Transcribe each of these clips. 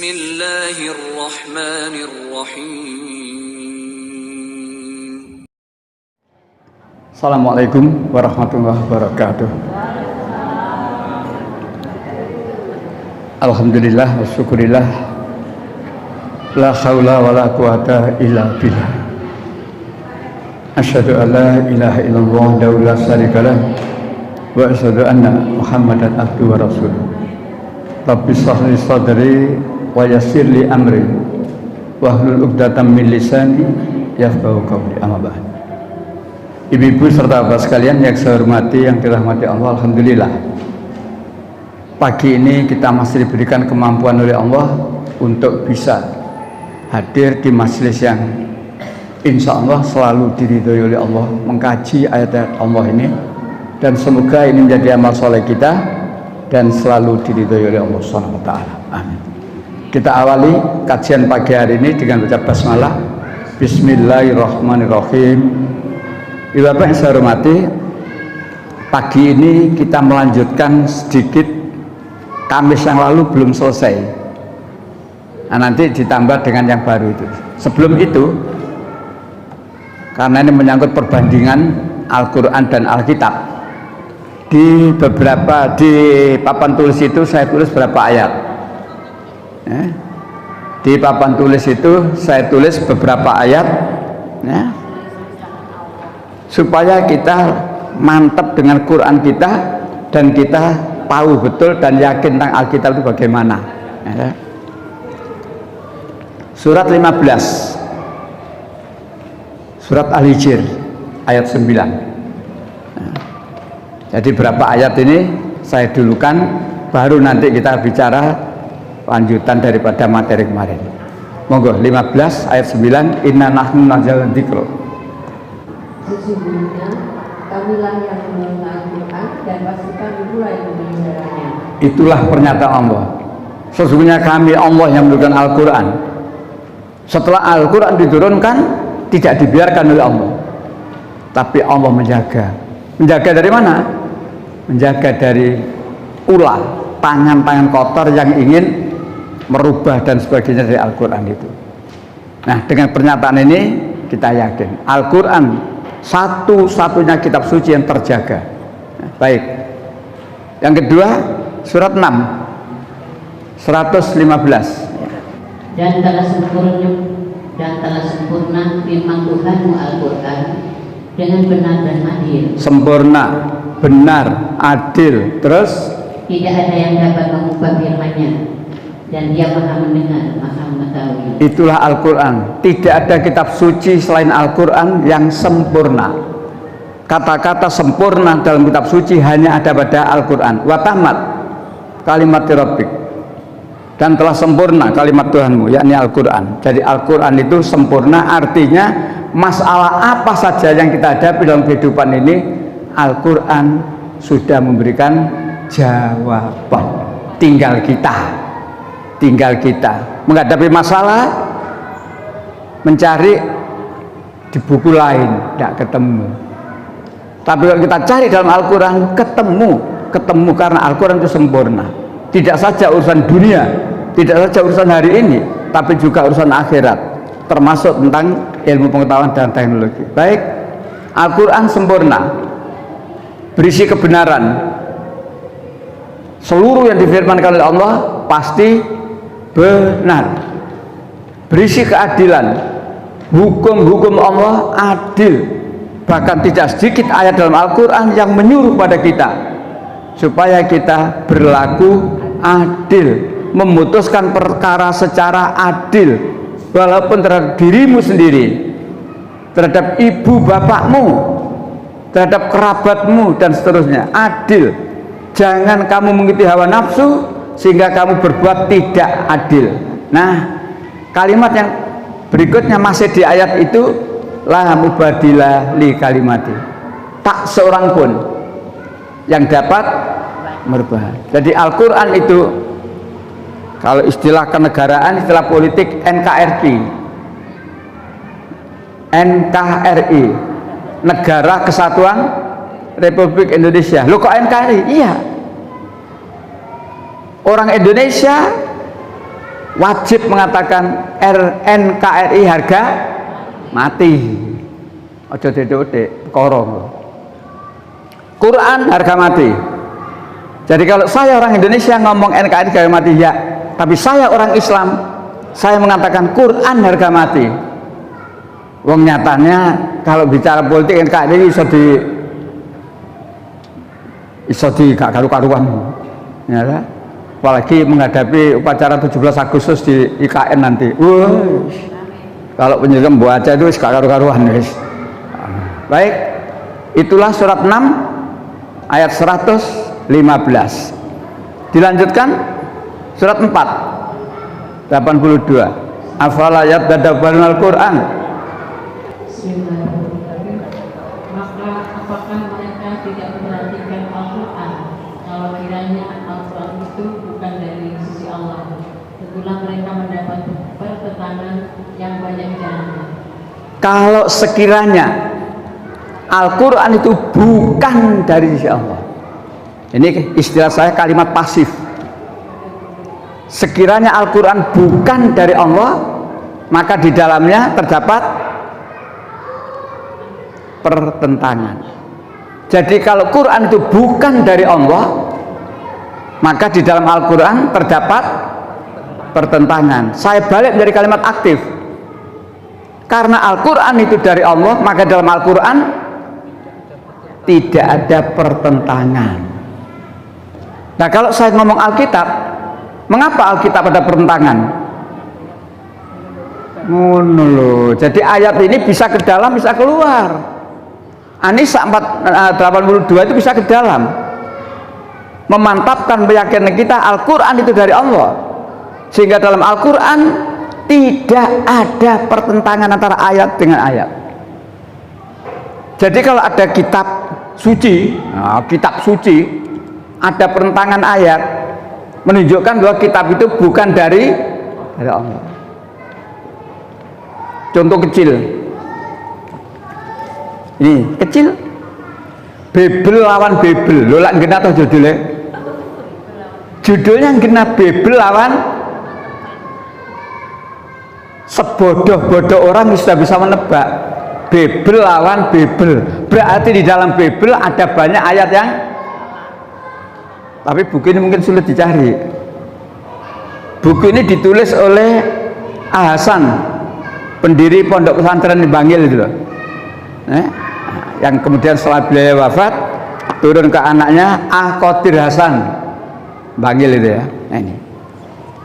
Bismillahirrahmanirrahim. Assalamualaikum warahmatullahi wabarakatuh. Alhamdulillah wa syukurillah, la haula wa la quwata illa billah. Asyhadu an la ilaha illallah wa la syarika lah, wa asyhadu anna Muhammadan abduhu wa rasuluh. Rabbi shrah li sadri wa yassir li amri wahlul 'uqdatam min lisani yafqahu qawli. Amma ba'd. Ibu-ibu serta bapak sekalian yang saya hormati, yang dirahmati Allah, alhamdulillah pagi ini kita masih diberikan kemampuan oleh Allah untuk bisa hadir di majelis yang insya Allah selalu diridhoi oleh Allah, mengkaji ayat-ayat Allah ini, dan semoga ini menjadi amal soleh kita dan selalu diridhoi oleh Allah SWT. Amin. Kita awali kajian pagi hari ini dengan baca basmalah. Bismillahirrahmanirrahim. Ibu bapak yang saya hormati, pagi ini kita melanjutkan sedikit Kamis yang lalu belum selesai. Nah, nanti ditambah dengan yang baru itu. Sebelum itu, karena ini menyangkut perbandingan Al-Quran dan Alkitab, di papan tulis itu saya tulis berapa ayat. Di papan tulis itu saya tulis beberapa ayat, supaya kita mantap dengan Quran kita dan kita tahu betul dan yakin tentang Alkitab itu bagaimana. Surat 15, surat Al-Hijr ayat 9. Jadi berapa ayat ini saya dulukan, baru nanti kita bicara lanjutan daripada materi kemarin. Monggo, 15 ayat 9. Inna nahnu nazzalna dzikra. Sesungguhnya kamilah yang menurunkan Al-Quran dan pastikan pula yang memeliharanya. Itulah pernyataan Allah. Sesungguhnya kami Allah yang menurunkan Al-Quran. Setelah Al-Quran diturunkan, tidak dibiarkan oleh Allah, tapi Allah menjaga. Menjaga dari mana? Menjaga dari ulah tangan-tangan kotor yang ingin merubah dan sebagainya dari Al-Quran itu. Nah, dengan pernyataan ini kita yakin Al-Quran satu-satunya kitab suci yang terjaga. Baik. Yang kedua, surat 6 115. Dan telah sempurna firman Tuhanmu Al-Quran dengan benar dan adil. Sempurna, benar, adil. Terus tidak ada yang dapat mengubah firman-Nya, dan Dia Maha mendengar, Maha mengetahui. Itulah Al-Quran. Tidak ada kitab suci selain Al-Quran yang sempurna. Kata-kata sempurna dalam kitab suci hanya ada pada Al-Quran. Wa tamat kalimat Rabbik, dan telah sempurna kalimat Tuhanmu, yakni Al-Quran. Jadi Al-Quran itu sempurna, artinya masalah apa saja yang kita hadapi dalam kehidupan ini, Al-Quran sudah memberikan jawaban. Tinggal kita menghadapi masalah, mencari di buku lain tidak ketemu, tapi kalau kita cari dalam Al-Quran ketemu karena Al-Quran itu sempurna. Tidak saja urusan dunia, tidak saja urusan hari ini, tapi juga urusan akhirat, termasuk tentang ilmu pengetahuan dan teknologi. Baik, Al-Quran sempurna, berisi kebenaran. Seluruh yang difirmankan oleh Allah pasti benar, berisi keadilan. Hukum-hukum Allah adil. Bahkan tidak sedikit ayat dalam Al-Quran yang menyuruh pada kita supaya kita berlaku adil, memutuskan perkara secara adil, walaupun terhadap dirimu sendiri, terhadap ibu bapakmu, terhadap kerabatmu, dan seterusnya. Adil. Jangan kamu mengikuti hawa nafsu sehingga kamu berbuat tidak adil. Nah, kalimat yang berikutnya masih di ayat itu, la mubadilah li kalimati. Tak seorang pun yang dapat merubah. Jadi Al-Quran itu, kalau istilah kenegaraan, istilah politik, NKRI, Negara Kesatuan Republik Indonesia. Loh, kok NKRI? Iya, orang Indonesia wajib mengatakan NKRI harga mati. Ojo dede-dede korong. Quran harga mati. Jadi kalau saya orang Indonesia ngomong NKRI harga mati ya, tapi saya orang Islam, saya mengatakan Quran harga mati. Wong nyatanya kalau bicara politik NKRI iso di gak karu-karuan. Ya, apalagi menghadapi upacara 17 Agustus di IKN nanti. Kalau penyelam baca itu gak karu-karuan, guys. Baik, itulah surat 6 ayat 115. Dilanjutkan surat 4 82. Afala yatadabbaruna al-Qur'an. Maka apakah mereka tidak memperhatikan Al-Quran kalau kiranya Al-Quran itu bukan dari sisi Allah? Tentulah mereka mendapat pertentangan yang banyak jalannya. Kalau sekiranya Al-Quran itu bukan dari sisi Allah, ini istilah saya kalimat pasif. Sekiranya Al-Quran bukan dari Allah, maka di dalamnya terdapat pertentangan. Jadi kalau Quran itu bukan dari Allah, maka di dalam Al-Quran terdapat pertentangan. Saya balik dari kalimat aktif. Karena Al-Quran itu dari Allah, maka dalam Al-Quran tidak ada pertentangan. Nah, kalau saya ngomong Alkitab, mengapa Alkitab ada pertentangan? Ngono loh. Jadi ayat ini bisa ke dalam, bisa keluar. An-Nisa 82 itu bisa ke dalam, memantapkan keyakinan kita Al-Quran itu dari Allah, sehingga dalam Al-Quran tidak ada pertentangan antara ayat dengan ayat. Jadi kalau ada kitab suci, kitab suci ada pertentangan ayat, menunjukkan bahwa kitab itu bukan dari Allah. Contoh kecil, ini kecil, Bebel lawan Bebel, lo lak ngena atau judulnya? Judulnya ngena Bebel lawan. Sebodoh-bodoh orang sudah bisa menebak Bebel lawan Bebel. Berarti di dalam Bebel ada banyak ayat yang, tapi buku ini mungkin sulit dicari. Buku ini ditulis oleh Hasan, pendiri pondok pesantren di Bangil itu loh. Yang kemudian setelah beliau wafat turun ke anaknya Qadir Hasan Bangil itu ya. Nah, ini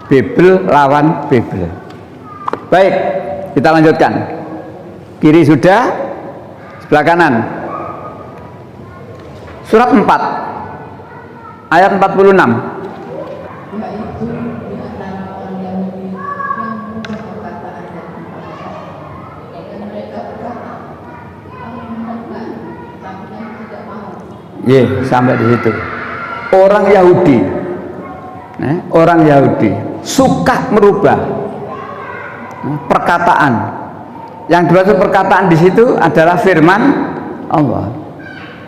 Bebel lawan Bebel. Baik, kita lanjutkan. Kiri sudah, sebelah kanan. Surat 4 ayat 46. Yaitu di antara orang Yahudi yang mengubah perkataan dan bahasa, dan mereka berkata, kami mendengar, tapi kami tidak mau. Sampai di situ. Orang Yahudi, orang Yahudi suka merubah perkataan. Yang dimaksud perkataan di situ adalah firman Allah.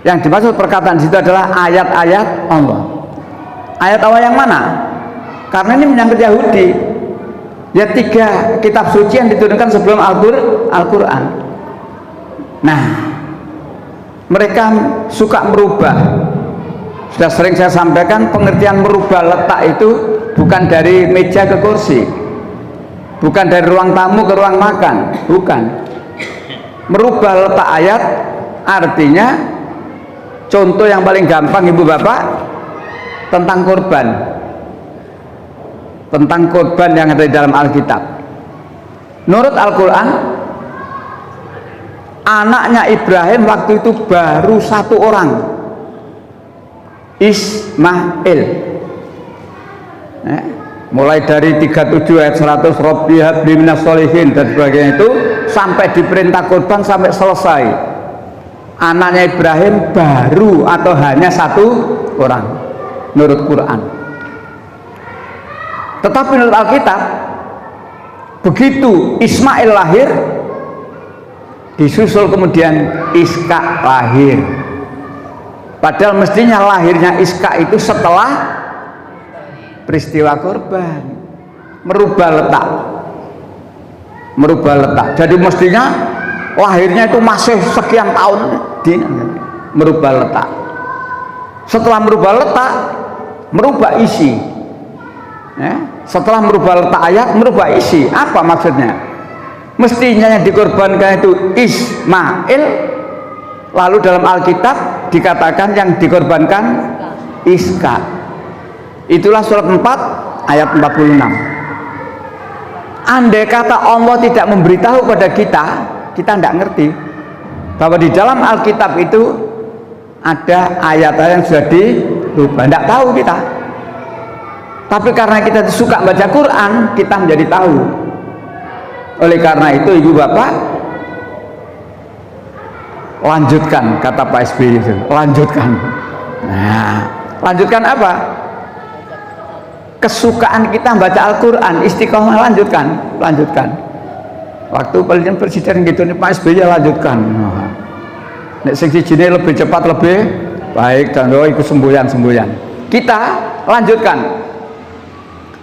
Yang dimaksud perkataan di situ adalah ayat-ayat Allah. Ayat Allah yang mana? Karena ini menyangkut Yahudi. Ya, 3 kitab suci yang diturunkan sebelum Al-Quran. Nah, mereka suka merubah. Sudah sering saya sampaikan, pengertian merubah letak itu bukan dari meja ke kursi, bukan dari ruang tamu ke ruang makan, bukan. Merubah letak ayat artinya, contoh yang paling gampang ibu bapak, tentang korban, tentang korban yang ada di dalam Alkitab. Menurut Al-Quran, anaknya Ibrahim waktu itu baru 1 orang, Ismail. Mulai dari 37 ayat 100 Rabbi habli minas sholihin dan sebagainya itu, sampai diperintah korban sampai selesai, anaknya Ibrahim baru atau hanya 1 orang menurut Quran. Tetapi menurut Alkitab, begitu Ismail lahir, disusul kemudian Ishak lahir. Padahal mestinya lahirnya Ishak itu setelah peristiwa korban. merubah letak. Merubah letak. Jadi mestinya lahirnya itu masih sekian tahun merubah letak. Setelah merubah letak, merubah isi. Ya, setelah merubah letak ayat, merubah isi. Apa maksudnya? Mestinya yang dikorbankan itu Ismail, lalu dalam Alkitab dikatakan yang dikorbankan Iska. Itulah surat 4 ayat 46. Andai kata Allah tidak memberitahu pada kita, kita tidak ngerti bahwa di dalam Alkitab itu ada ayat-ayat yang sudah dirubah. Tidak tahu kita. Tapi karena kita suka baca Quran, kita menjadi tahu. Oleh karena itu ibu bapak, lanjutkan, kata Pak SBY itu, lanjutkan. Nah, lanjutkan apa? Kesukaan kita baca Al-Quran, istiqomah, lanjutkan. Waktu presiden gitu nih Pak SBY lanjutkan. Nek sing sijine lebih cepat lebih baik dan ikut semboyan. Kita lanjutkan.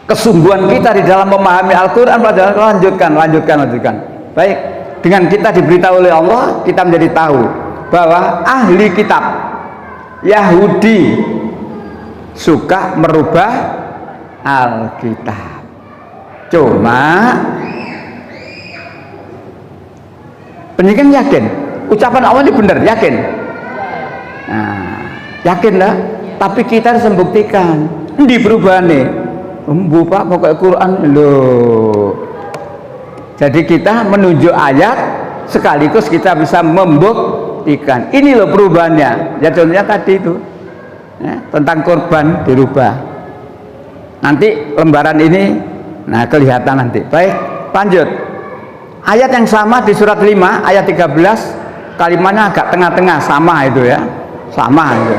Kesungguhan kita di dalam memahami Al-Quran, lanjutkan. Baik, dengan kita diberitahu oleh Allah, kita menjadi tahu bahwa ahli kitab Yahudi suka merubah Alkitab. Cuma penyikan yakin ucapan Allah ini benar, yakin? Nah, yakin lah. Tapi kita harus membuktikan di perubahan nih. Pak pokoknya Quran loh. Jadi kita menunjuk ayat sekaligus kita bisa membuktikan ini loh perubahannya. Ya contohnya tadi itu ya, tentang korban dirubah. Nanti lembaran ini nah kelihatan nanti. Baik, lanjut. Ayat yang sama di surat 5 ayat 13, kalimatnya agak tengah-tengah, sama itu ya. Sama itu.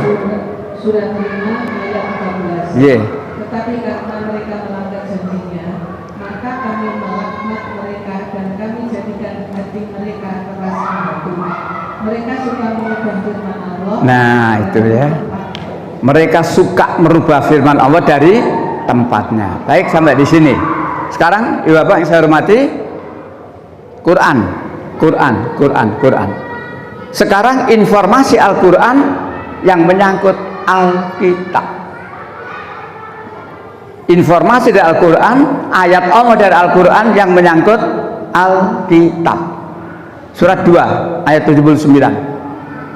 Surat 5 ayat 13. Yeah. Tetapi karena mereka melanggar janjinya, maka kami melaknat mereka dan kami jadikan hati mereka keras batu. Mereka suka merubah firman Allah. Nah itu ya. Mereka suka merubah firman Allah dari tempatnya. Baik, sampai di sini. Sekarang ibu bapak yang saya hormati, Quran. Sekarang informasi Al-Quran yang menyangkut Alkitab. Informasi dari Al-Quran, ayat Allah dari Al-Quran yang menyangkut Alkitab. Surat 2 ayat 79.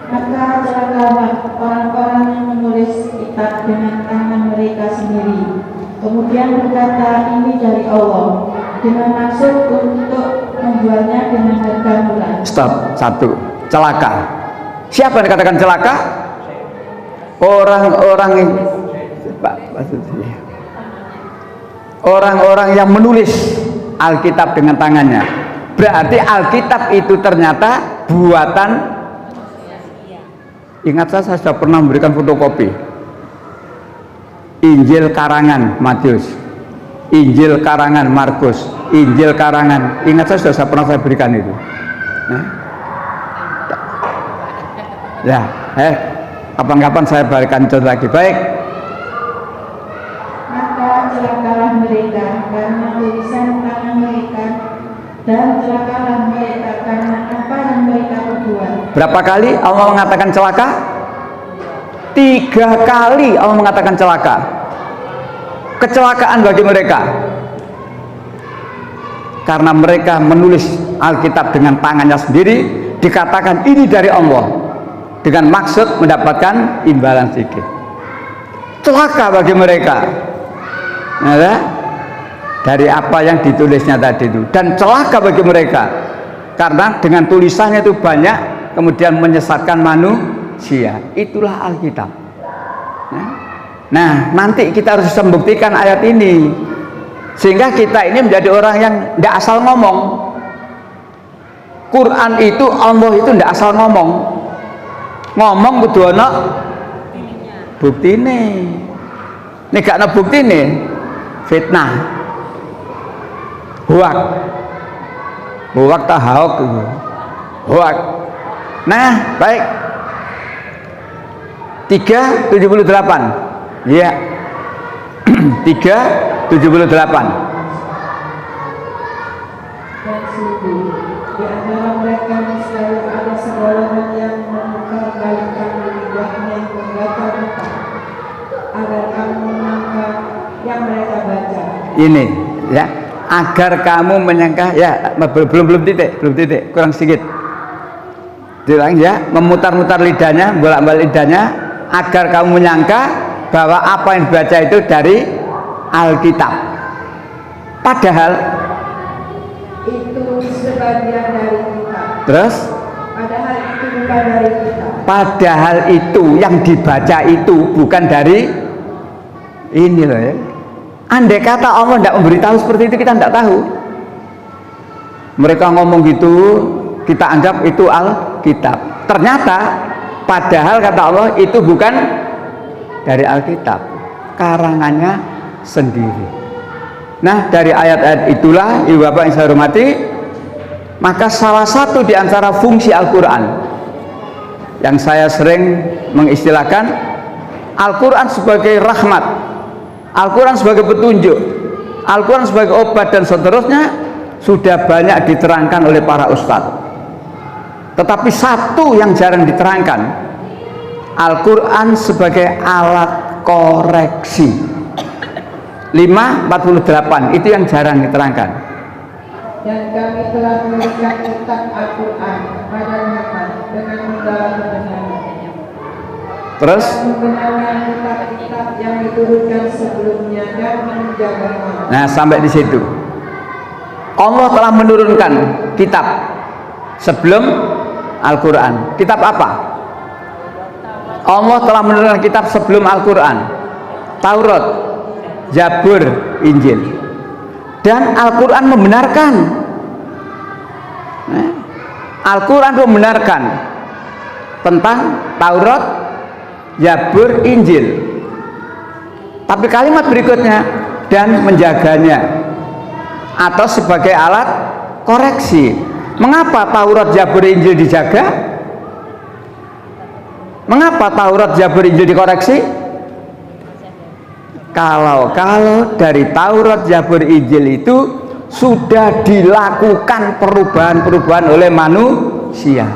Maka celakalah orang-orang yang menulis kitab dengan tangan mereka sendiri, kemudian berkata ini dari Allah, dengan maksud untuk menjualnya dengan harga murah. Stop, satu, celaka. Siapa yang dikatakan celaka? Orang-orang yang orang-orang yang menulis Alkitab dengan tangannya. Berarti Alkitab itu ternyata buatan. Ingat saya sudah pernah memberikan fotokopi Injil karangan Matius, Injil karangan Markus, Injil karangan. Ingat saya pernah saya berikan itu. Ya, kapan-kapan saya berikan contoh lagi. Baik. Maka celakalah mereka karena tulisan tangan mereka, dan celakalah mereka karena apa yang mereka perbuat. Berapa kali Allah mengatakan celaka? 3 kali Allah mengatakan celaka. Kecelakaan bagi mereka karena mereka menulis Alkitab dengan tangannya sendiri, dikatakan ini dari Allah dengan maksud mendapatkan imbalan sedikit. Celaka bagi mereka ya, dari apa yang ditulisnya tadi itu, dan celaka bagi mereka karena dengan tulisannya itu banyak kemudian menyesatkan manusia. Itulah Alkitab. Nah, nanti kita harus membuktikan ayat ini sehingga kita ini menjadi orang yang tidak asal ngomong. Quran itu Allah itu tidak asal ngomong kudu ana buktine. Nek gak ana buktine fitnah, huwak tahawuk, huwak. Nah, baik. 3:78. Ya. 3:78. ini ya, agar kamu menyangka ya, belum titik, kurang sedikit. Diulang ya, memutar-mutar lidahnya, bolak-balik lidahnya, agar kamu menyangka bahwa apa yang dibaca itu dari Alkitab. Padahal itu sebagian dari kita. Terus? Padahal itu bukan dari kita. Padahal itu yang dibaca itu bukan dari ini loh ya. Andai kata Allah tidak memberitahu seperti itu, kita tidak tahu. Mereka ngomong gitu, kita anggap itu Alkitab. Ternyata padahal kata Allah itu bukan dari Alkitab, karangannya sendiri. Nah, dari ayat-ayat itulah ibu bapak yang saya hormati, maka salah satu di antara fungsi Al-Quran yang saya sering mengistilahkan, Al-Quran sebagai rahmat, Al-Quran sebagai petunjuk, Al-Quran sebagai obat dan seterusnya, sudah banyak diterangkan oleh para ustadz. Tetapi satu yang jarang diterangkan, Al-Quran sebagai alat koreksi. 5:48 itu yang jarang diterangkan. Dan kami telah memberikan kitab Al-Quran kepada Muhammad dengan segala kebenaran. Terus Membenarkan kitab-kitab yang diturunkan sebelumnya dan menjaganya. nah, sampai di situ. Allah telah menurunkan kitab sebelum Al-Quran. Kitab apa? Allah telah menurunkan kitab sebelum Al-Quran. Taurat, Zabur, Injil. Dan Al-Quran membenarkan. Al-Quran membenarkan tentang Taurat, Zabur, Injil. Tapi kalimat berikutnya, dan menjaganya, atau sebagai alat koreksi. Mengapa Taurat, Zabur, Injil dijaga? Mengapa Taurat, Zabur, Injil dikoreksi? Kalau dari Taurat, Zabur, Injil itu sudah dilakukan perubahan-perubahan oleh manusia.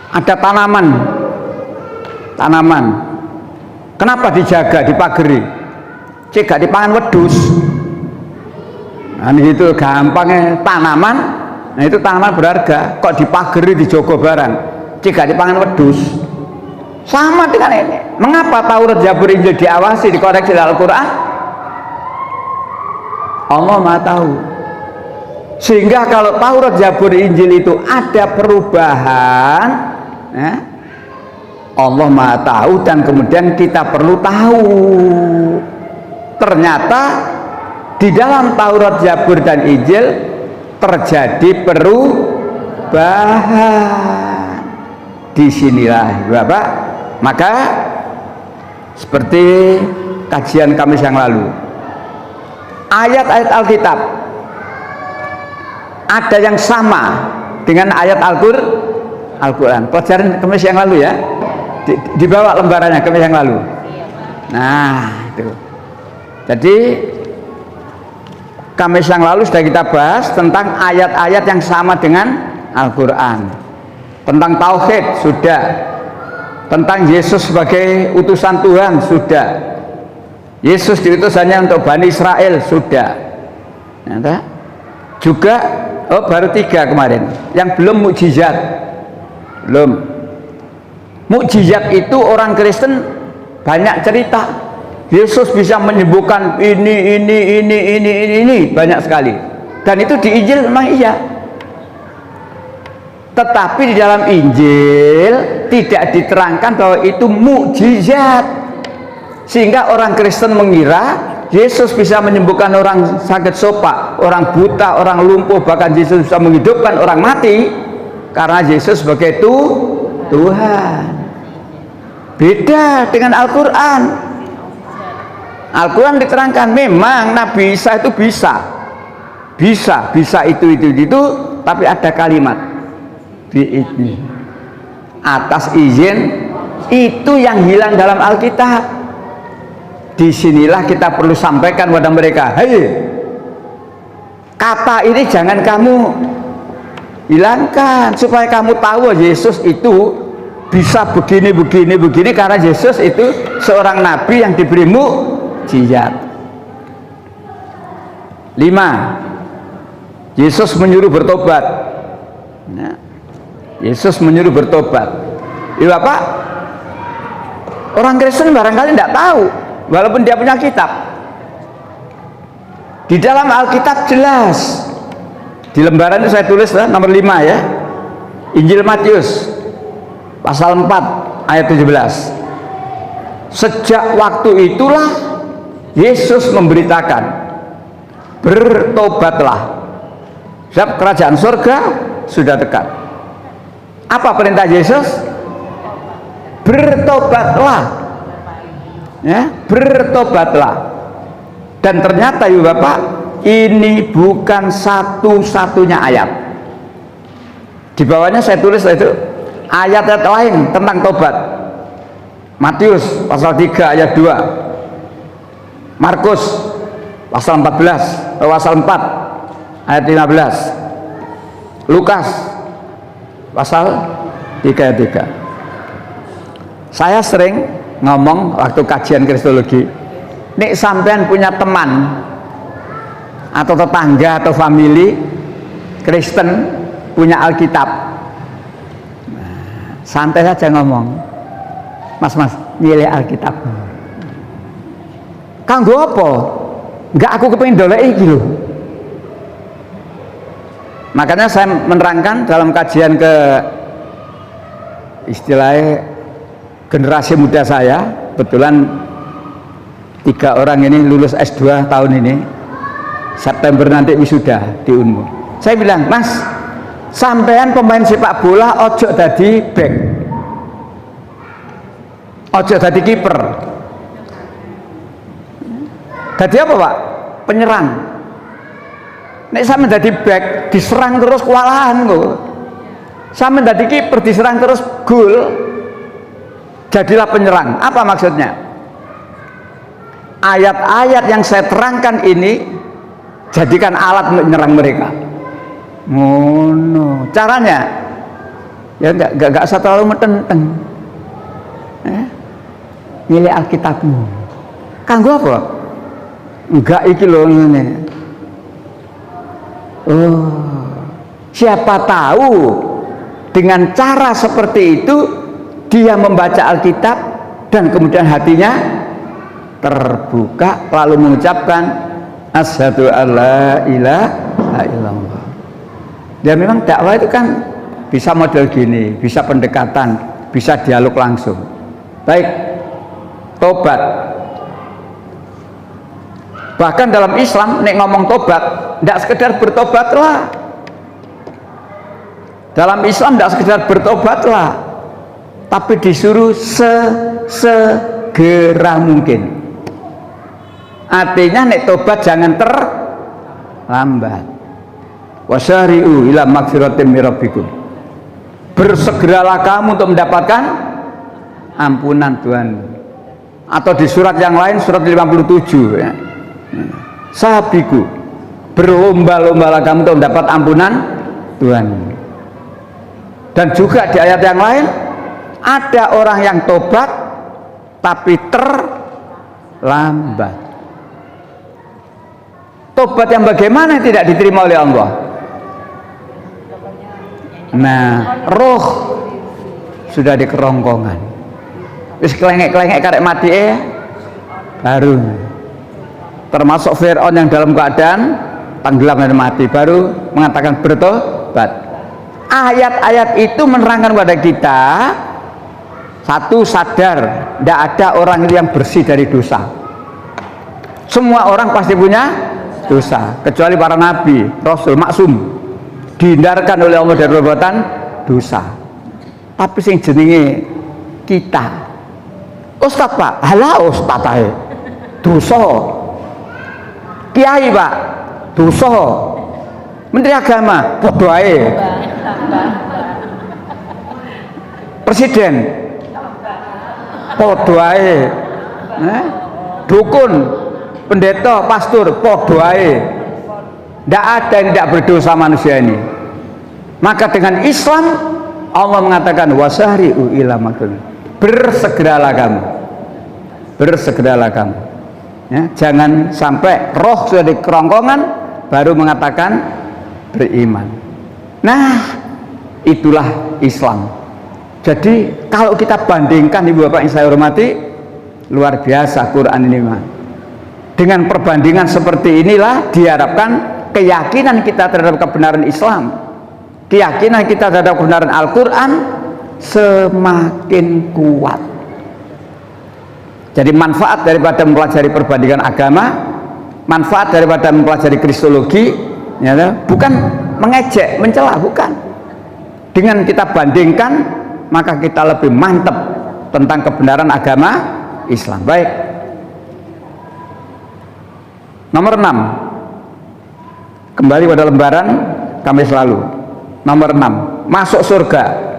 Ada tanaman. Kenapa dijaga, dipageri? Cegak dipangan wedus. Nah, itu gampangnya tanaman. Nah, itu tanaman berharga. Kok dipageri, dijogo barang? Cegak dipangan wedus. Sama dengan ini. Mengapa Taurat, Zabur, Injil diawasi, dikoreksi dalam Al-Quran? Allah Maha tahu. Sehingga kalau Taurat, Zabur, Injil itu ada perubahan, ya, Allah Maha tahu, dan kemudian kita perlu tahu. Ternyata di dalam Taurat, Zabur, dan Injil terjadi perubahan. Disinilah Bapak, maka seperti kajian Kamis yang lalu, ayat-ayat Alkitab ada yang sama dengan ayat Al-Quran. Pelajaran Kamis yang lalu ya, dibawa lembarannya Kamis yang lalu. Nah itu, jadi Kamis yang lalu sudah kita bahas tentang ayat-ayat yang sama dengan Al-Quran. Tentang tauhid sudah, tentang Yesus sebagai utusan Tuhan sudah, Yesus diutus hanya untuk Bani Israel sudah. Nah, juga baru 3 kemarin yang belum mukjizat. Belum mukjizat itu orang Kristen banyak cerita, Yesus bisa menyembuhkan ini banyak sekali, dan itu di Injil memang iya. Tetapi di dalam Injil tidak diterangkan bahwa itu mukjizat, sehingga orang Kristen mengira Yesus bisa menyembuhkan orang sakit sopak, orang buta, orang lumpuh, bahkan Yesus bisa menghidupkan orang mati karena Yesus sebagai Tuhan. Beda dengan Al-Quran. Al-Quran diterangkan memang Nabi Isa itu bisa itu, tapi ada kalimat biizni, atas izin. Itu yang hilang dalam Alkitab. Disinilah kita perlu sampaikan kepada mereka, hei, kata ini jangan kamu hilangkan, supaya kamu tahu Yesus itu bisa begini karena Yesus itu seorang nabi yang diberi mukjizat. 5. Yesus menyuruh bertobat. Nah, Yesus menyuruh bertobat. Ya Bapak, orang Kristen barangkali tidak tahu, walaupun dia punya kitab. Di dalam Alkitab jelas, di lembaran itu saya tulis nomor 5 ya, Injil Matius pasal 4 ayat 17. Sejak waktu itulah Yesus memberitakan, bertobatlah, sebab kerajaan surga sudah dekat. Apa perintah Yesus? Bertobatlah, ya, bertobatlah. Dan ternyata ya Bapak, ini bukan satu-satunya ayat. Di bawahnya saya tulis itu ayat-ayat lain tentang tobat. Matius pasal 3 ayat 2, Markus pasal 14 pasal 4 ayat 15, Lukas pasal 3 ayat 3. Saya sering ngomong waktu kajian kristologi, nek sampean punya teman atau tetangga atau family Kristen punya Alkitab, santai saja ngomong, mas nilai Alkitab kanggo apa? Enggak, aku kepengin doleki iki lho. Makanya saya menerangkan dalam kajian ke istilahnya generasi muda saya, kebetulan 3 orang ini lulus S2 tahun ini, September nanti wisuda di Unmu. Saya bilang, mas, sampean pemain sepak bola ojo dadi back, ojo dadi kiper. Dadi apa Pak? Penyerang. Nek sampean dadi back diserang terus kewalahan kok. Sampean dadi kiper diserang terus gol, jadilah penyerang. Apa maksudnya? Ayat-ayat yang saya terangkan ini jadikan alat untuk menyerang mereka. Ngono caranya. Ya enggak usah terlalu metenteng. Nilai Alkitabmu. Kanggo apa? Enggak iki lho ngene. Oh, siapa tahu dengan cara seperti itu dia membaca Alkitab dan kemudian hatinya terbuka lalu mengucapkan asyhadu alla ilaha illallah. Ya memang dakwah itu kan bisa model gini, bisa pendekatan, bisa dialog langsung. Baik, tobat. Bahkan dalam Islam nek ngomong tobat tidak sekedar bertobatlah. Dalam Islam tidak sekedar bertobatlah, tapi disuruh segera mungkin. Artinya nek tobat jangan terlambat. Wasari'u ila magfiratin min rabbikum. Bersegeralah kamu untuk mendapatkan ampunan Tuhan. Atau di surat yang lain, surat 57 ya. Sabiku, berlomba-lombalah kamu untuk mendapat ampunan Tuhan. Dan juga di ayat yang lain ada orang yang tobat tapi terlambat. Tobat yang bagaimana yang tidak diterima oleh Allah? Nah, roh sudah di kerongkongan, wis kelengek-kelengek karek mati baru. Termasuk Fir'aun yang dalam keadaan tenggelam dan mati baru mengatakan bertobat. Ayat-ayat itu menerangkan kepada kita, satu, sadar tidak ada orang yang bersih dari dosa. Semua orang pasti punya dosa, kecuali para nabi, rasul, maksum, dihindarkan oleh Allah dari perbuatan dosa. Tapi sing jenenge kita, Ustadz Pak, halah Ustadz ae dosa. Kiai Pak, dosa. Menteri Agama, podo ae. Presiden, podo ae. Dukun, pendeta, pastor, podo ae. Tidak ada yang tidak berdosa manusia ini. Maka dengan Islam Allah mengatakan wasari'u ila magfiratin. Bersegeralah kamu. Bersegeralah kamu. Ya, jangan sampai roh sudah di kerongkongan baru mengatakan beriman. Nah, itulah Islam. Jadi kalau kita bandingkan, ibu bapak yang saya hormati, luar biasa Quran ini, mah. Dengan perbandingan seperti inilah diharapkan keyakinan kita terhadap kebenaran Islam, keyakinan kita terhadap kebenaran Al-Quran semakin kuat. Jadi manfaat daripada mempelajari perbandingan agama, manfaat daripada mempelajari kristologi, ya, bukan mengejek, mencela, bukan. Dengan kita bandingkan, maka kita lebih mantap tentang kebenaran agama Islam. Baik. Nomor 6. Kembali pada lembaran Kamis lalu. Nomor 6. Masuk surga.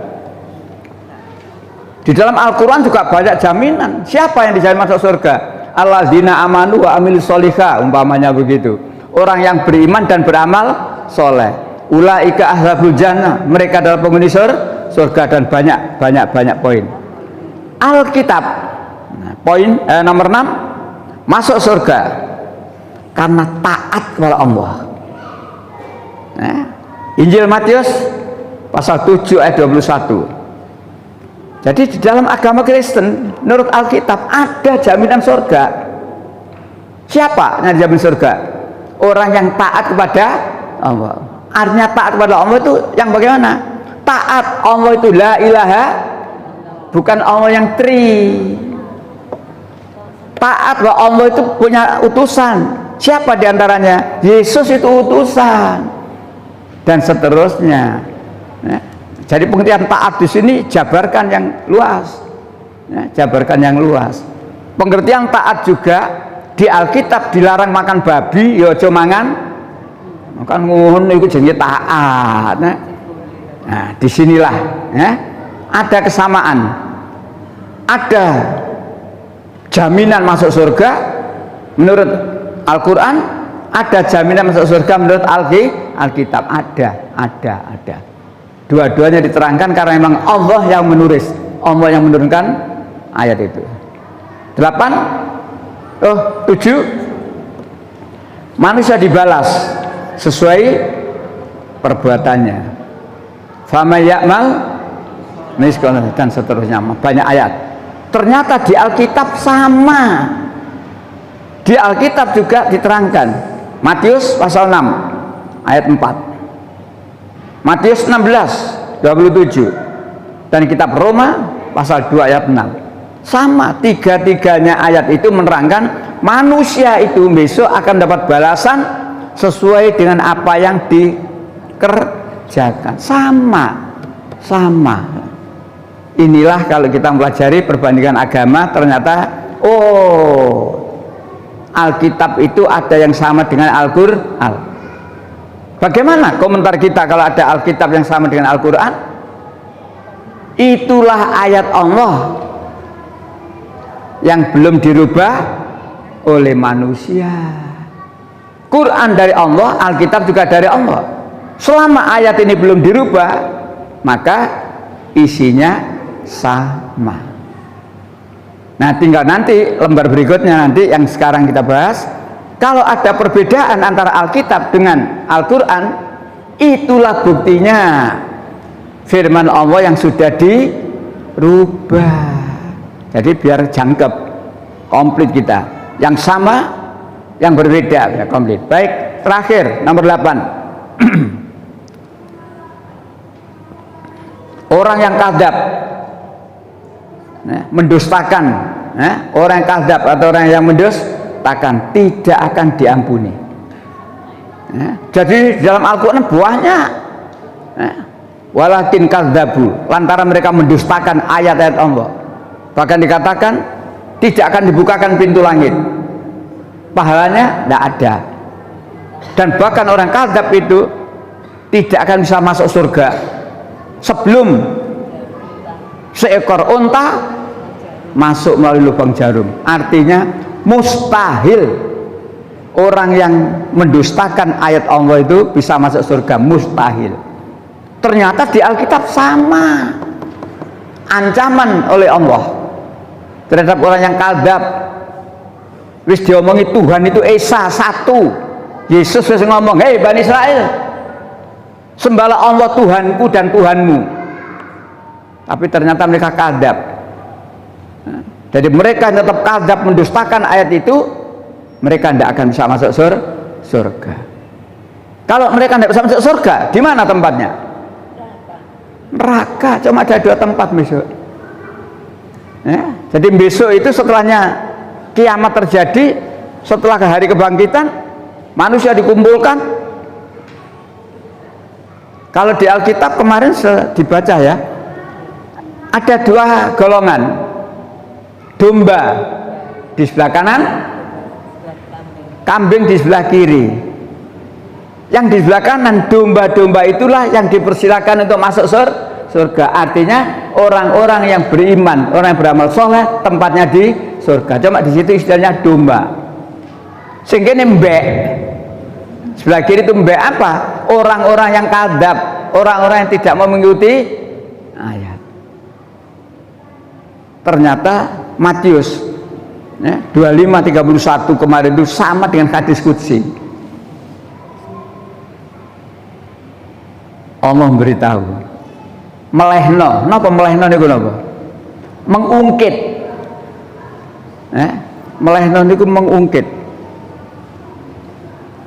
Di dalam Al-Quran juga banyak jaminan. Siapa yang dijamin masuk surga? Alladzina amanu wa amilus sholihah, umpamanya begitu. Orang yang beriman dan beramal soleh. Ulaika ahlul jannah, mereka adalah penghuni surga, dan banyak poin. Alkitab. Nah, poin nomor 6, masuk surga karena taat kepada Allah. Nah, Injil Matius pasal 7 ayat 21. Jadi di dalam agama Kristen, menurut Alkitab ada jaminan surga. Siapa yang jamin surga? Orang yang taat kepada Allah. Artinya taat kepada Allah itu yang bagaimana? Taat Allah itu la ilaha, bukan Allah yang tri. Taat bahwa Allah itu punya utusan. Siapa diantaranya? Yesus itu utusan, dan seterusnya. Nah, jadi pengertian taat di sini jabarkan yang luas, ya, jabarkan yang luas. Pengertian taat juga di Alkitab dilarang makan babi, ya aja mangan, makan ngono itu jenenge taat. Nah, disinilah ya, ada kesamaan, ada jaminan masuk surga menurut Al-Quran, ada jaminan masuk surga menurut Alkitab. Ada. Dua-duanya diterangkan karena memang Allah yang menulis, Allah yang menurunkan ayat itu. 7. Manusia dibalas sesuai perbuatannya. Fama ya'mal miskal, dan seterusnya, banyak ayat. Ternyata di Alkitab sama. Di Alkitab juga diterangkan. Matius pasal 6 ayat 4. Matius 16:27, dan kitab Roma pasal 2 ayat 6. Sama, tiga-tiganya ayat itu menerangkan manusia itu besok akan dapat balasan sesuai dengan apa yang dikerjakan. Sama. Inilah kalau kita mempelajari perbandingan agama, ternyata Alkitab itu ada yang sama dengan Al-Quran. Bagaimana komentar kita kalau ada Alkitab yang sama dengan Al-Quran? Itulah ayat Allah yang belum dirubah oleh manusia. Quran dari Allah, Alkitab juga dari Allah. Selama ayat ini belum dirubah, maka isinya sama. Nah, tinggal nanti lembar berikutnya, nanti yang sekarang kita bahas, kalau ada perbedaan antara Alkitab dengan Al-Quran, itulah buktinya firman Allah yang sudah dirubah. Jadi biar jangkep, komplit kita. Yang sama, yang berbeda, ya komplit. Baik, terakhir nomor 8. Orang yang kadzab, mendustakan, orang yang kadzab atau orang yang mendustakan tidak akan diampuni. Jadi dalam Al-Quran banyak, walakin kadzabu, lantaran mereka mendustakan ayat-ayat Allah. Bahkan dikatakan tidak akan dibukakan pintu langit, pahalanya tidak ada. Dan bahkan orang kadzab itu tidak akan bisa masuk surga sebelum seekor unta masuk melalui lubang jarum. Artinya mustahil orang yang mendustakan ayat Allah itu bisa masuk surga, mustahil. Ternyata di Alkitab sama ancaman oleh Allah terhadap orang yang kadzab. Wis diomongi Tuhan itu Esa satu, Yesus wis ngomong, "Hei Bani Israel, sembahlah Allah Tuhanku dan Tuhanmu." Tapi ternyata mereka kadzab. Jadi mereka yang tetap kadzab mendustakan ayat itu, mereka tidak akan bisa masuk surga. Kalau mereka tidak bisa masuk surga, di mana tempatnya? Neraka. Cuma ada 2 tempat besok. Ya, jadi besok itu setelahnya kiamat terjadi, setelah hari kebangkitan, manusia dikumpulkan. Kalau di Alkitab kemarin dibaca ya, ada 2 golongan. Domba di sebelah kanan, kambing di sebelah kiri. Yang di sebelah kanan, domba-domba itulah yang dipersilakan untuk masuk surga. Artinya orang-orang yang beriman, orang yang beramal soleh, tempatnya di surga. Cuma di situ istilahnya domba. Sehingga ini mbek. Sebelah kiri itu mbek apa? Orang-orang yang kadzab, orang-orang yang tidak mau mengikuti ayat. Ternyata Matius 25:31 kemarin itu sama dengan hadis qudsi. Allah memberitahu, melehno, napa melehno niku napa? Mengungkit. Melehno niku mengungkit.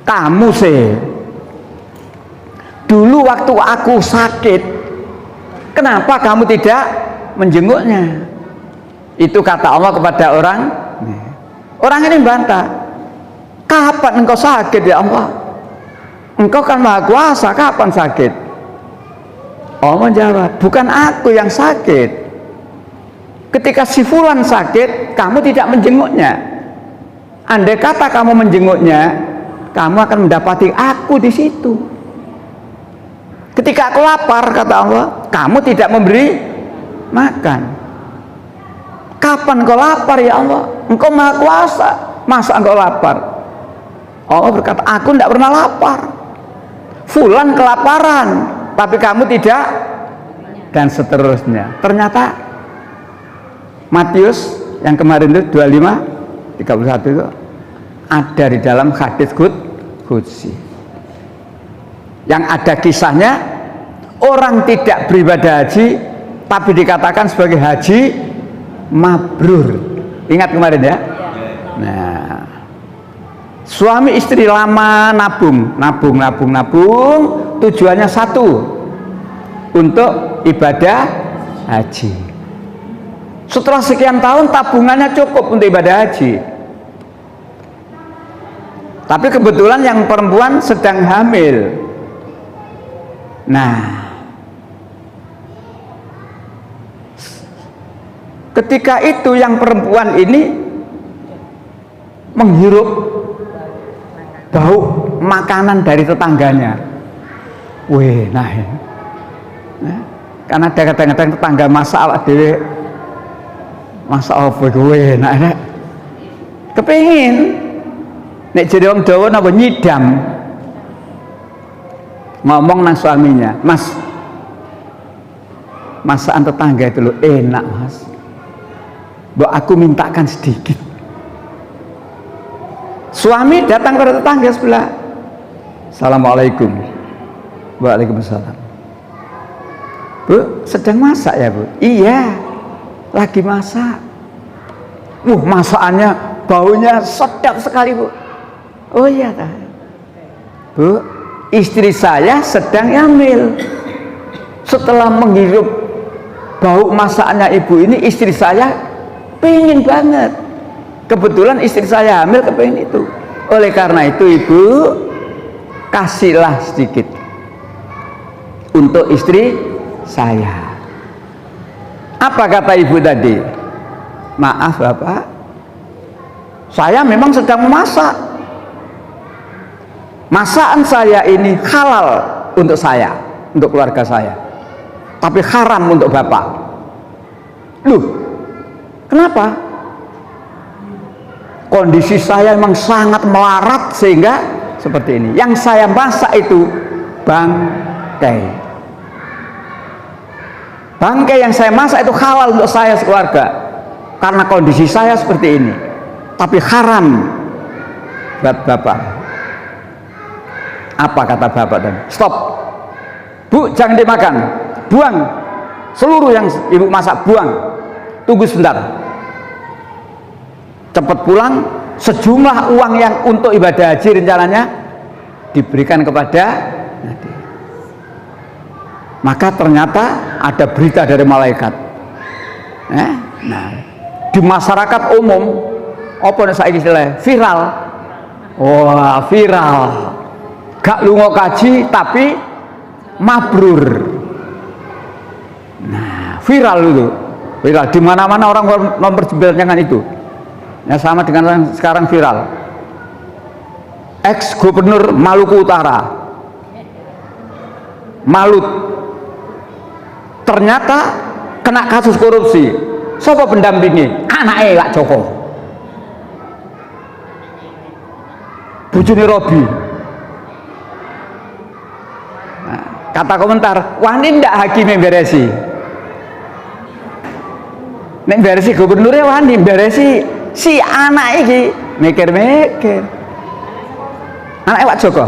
Kamu sih, dulu waktu aku sakit, kenapa kamu tidak menjenguknya? Itu kata Allah kepada orang. Orang ini bantah, kapan engkau sakit ya Allah? Engkau kan maha kuasa, kapan sakit? Allah menjawab, bukan aku yang sakit. Ketika si fulan sakit, kamu tidak menjenguknya. Andai kata kamu menjenguknya, kamu akan mendapati aku di situ. Ketika aku lapar, kata Allah, kamu tidak memberi makan. Kapan kau lapar ya Allah? Engkau maha kuasa, masa engkau lapar? Allah berkata, aku tidak pernah lapar. Fulan kelaparan, tapi kamu tidak, dan seterusnya. Ternyata Matius yang kemarin itu 25:31 itu ada di dalam hadis qudsi. Yang ada kisahnya, orang tidak beribadah haji tapi dikatakan sebagai haji mabrur. Ingat kemarin ya? Nah, suami istri lama nabung, tujuannya satu, untuk ibadah haji. Setelah sekian tahun tabungannya cukup untuk ibadah haji. Tapi kebetulan yang perempuan sedang hamil. Nah, ketika itu yang perempuan ini menghirup bau makanan dari tetangganya. Weh, nah ya. Karena ada kadang-kadang tetangga masak awak dhewe masak apa kowe enak. Kepengin nek jadi wong Jawa napa nyidam. Ngomong nang suaminya, "Mas, masakan tetangga itu loh enak, Mas. Mbok aku mintakan sedikit." Suami datang ke tetangga sebelah. "Assalamualaikum." "Waalaikumsalam." "Bu, sedang masak ya, Bu?" "Iya, lagi masak." Masakannya baunya sedap sekali, Bu." "Oh iya, Bu, istri saya sedang hamil. Setelah menghirup bau masakannya ibu ini, istri saya pengen banget. Kebetulan istri saya hamil, kepengen itu. Oleh karena itu ibu, kasihlah sedikit untuk istri saya." Apa kata ibu tadi? "Maaf Bapak, saya memang sedang memasak. Masakan saya ini halal untuk saya, untuk keluarga saya, tapi haram untuk Bapak." "Loh, kenapa?" "Kondisi saya memang sangat melarat sehingga seperti ini. Yang saya masak itu bangkai. Bangkai yang saya masak itu halal untuk saya sekeluarga, karena kondisi saya seperti ini, tapi haram buat Bapak." Apa kata bapak tadi? Stop. Bu, jangan dimakan. Buang. Seluruh yang ibu masak buang. Tunggu sebentar. Cepat pulang. Sejumlah uang yang untuk ibadah haji rencananya diberikan kepada Nabi. Maka ternyata ada berita dari malaikat. Nah, di masyarakat umum apa nek saiki istilah viral. Wah, viral. Gak lunga kaji tapi mabrur. Nah, viral itu. Viral di mana-mana orang memperbincangkan itu. Ya sama dengan yang sekarang viral. Ex Gubernur Maluku Utara, Malut, ternyata kena kasus korupsi. Siapa pendampingi? Anaknya Pak Joko, bojone Robi. Nah, kata komentar, wani ndak hakim yang beresi. Nek beresi gubernurnya wani, beresi si anak iki mikir-mikir. Anaknya Pak Joko.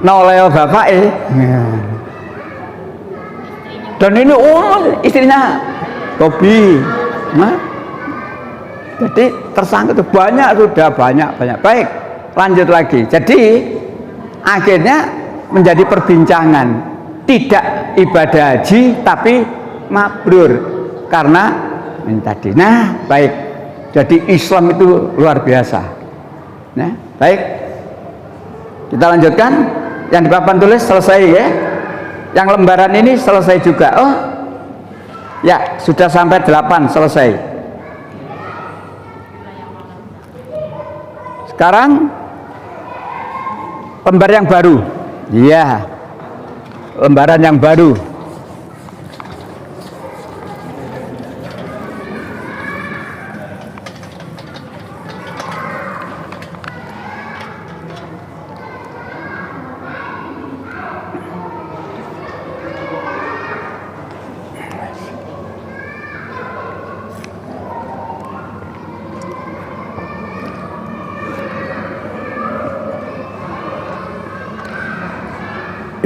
Noleo bapake. Dan ini istrinya Robi. Nah, jadi tersangka itu banyak, sudah banyak. Baik, lanjut lagi. Jadi akhirnya menjadi perbincangan, tidak ibadah haji tapi mabrur karena tadi. Nah, baik. Jadi Islam itu luar biasa. Nah, baik. Kita lanjutkan. Yang di papan tulis selesai ya. Yang lembaran ini selesai juga. Oh, ya sudah sampai 8 selesai. Sekarang lembar yang baru. Iya, lembaran yang baru.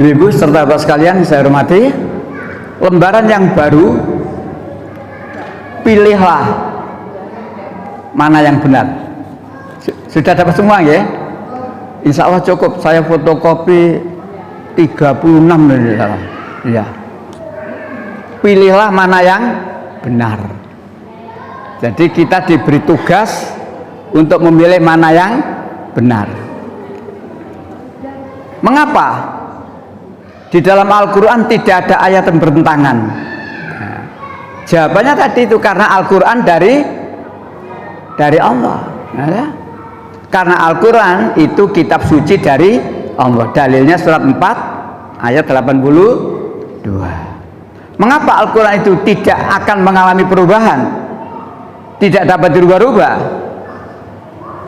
Ibu serta bapak sekalian saya hormati, lembaran yang baru, pilihlah mana yang benar. Sudah dapat semua ya? Insya Allah cukup, saya fotokopi 36 ya. Pilihlah mana yang benar. Jadi kita diberi tugas untuk memilih mana yang benar. Mengapa? Di dalam Al-Quran tidak ada ayat yang bertentangan. Nah, jawabannya tadi itu karena Al-Quran dari Allah. Nah, ya. Karena Al-Quran itu kitab suci dari Allah. Dalilnya surat 4 ayat 82. Mengapa Al-Quran itu tidak akan mengalami perubahan? Tidak dapat dirubah-rubah?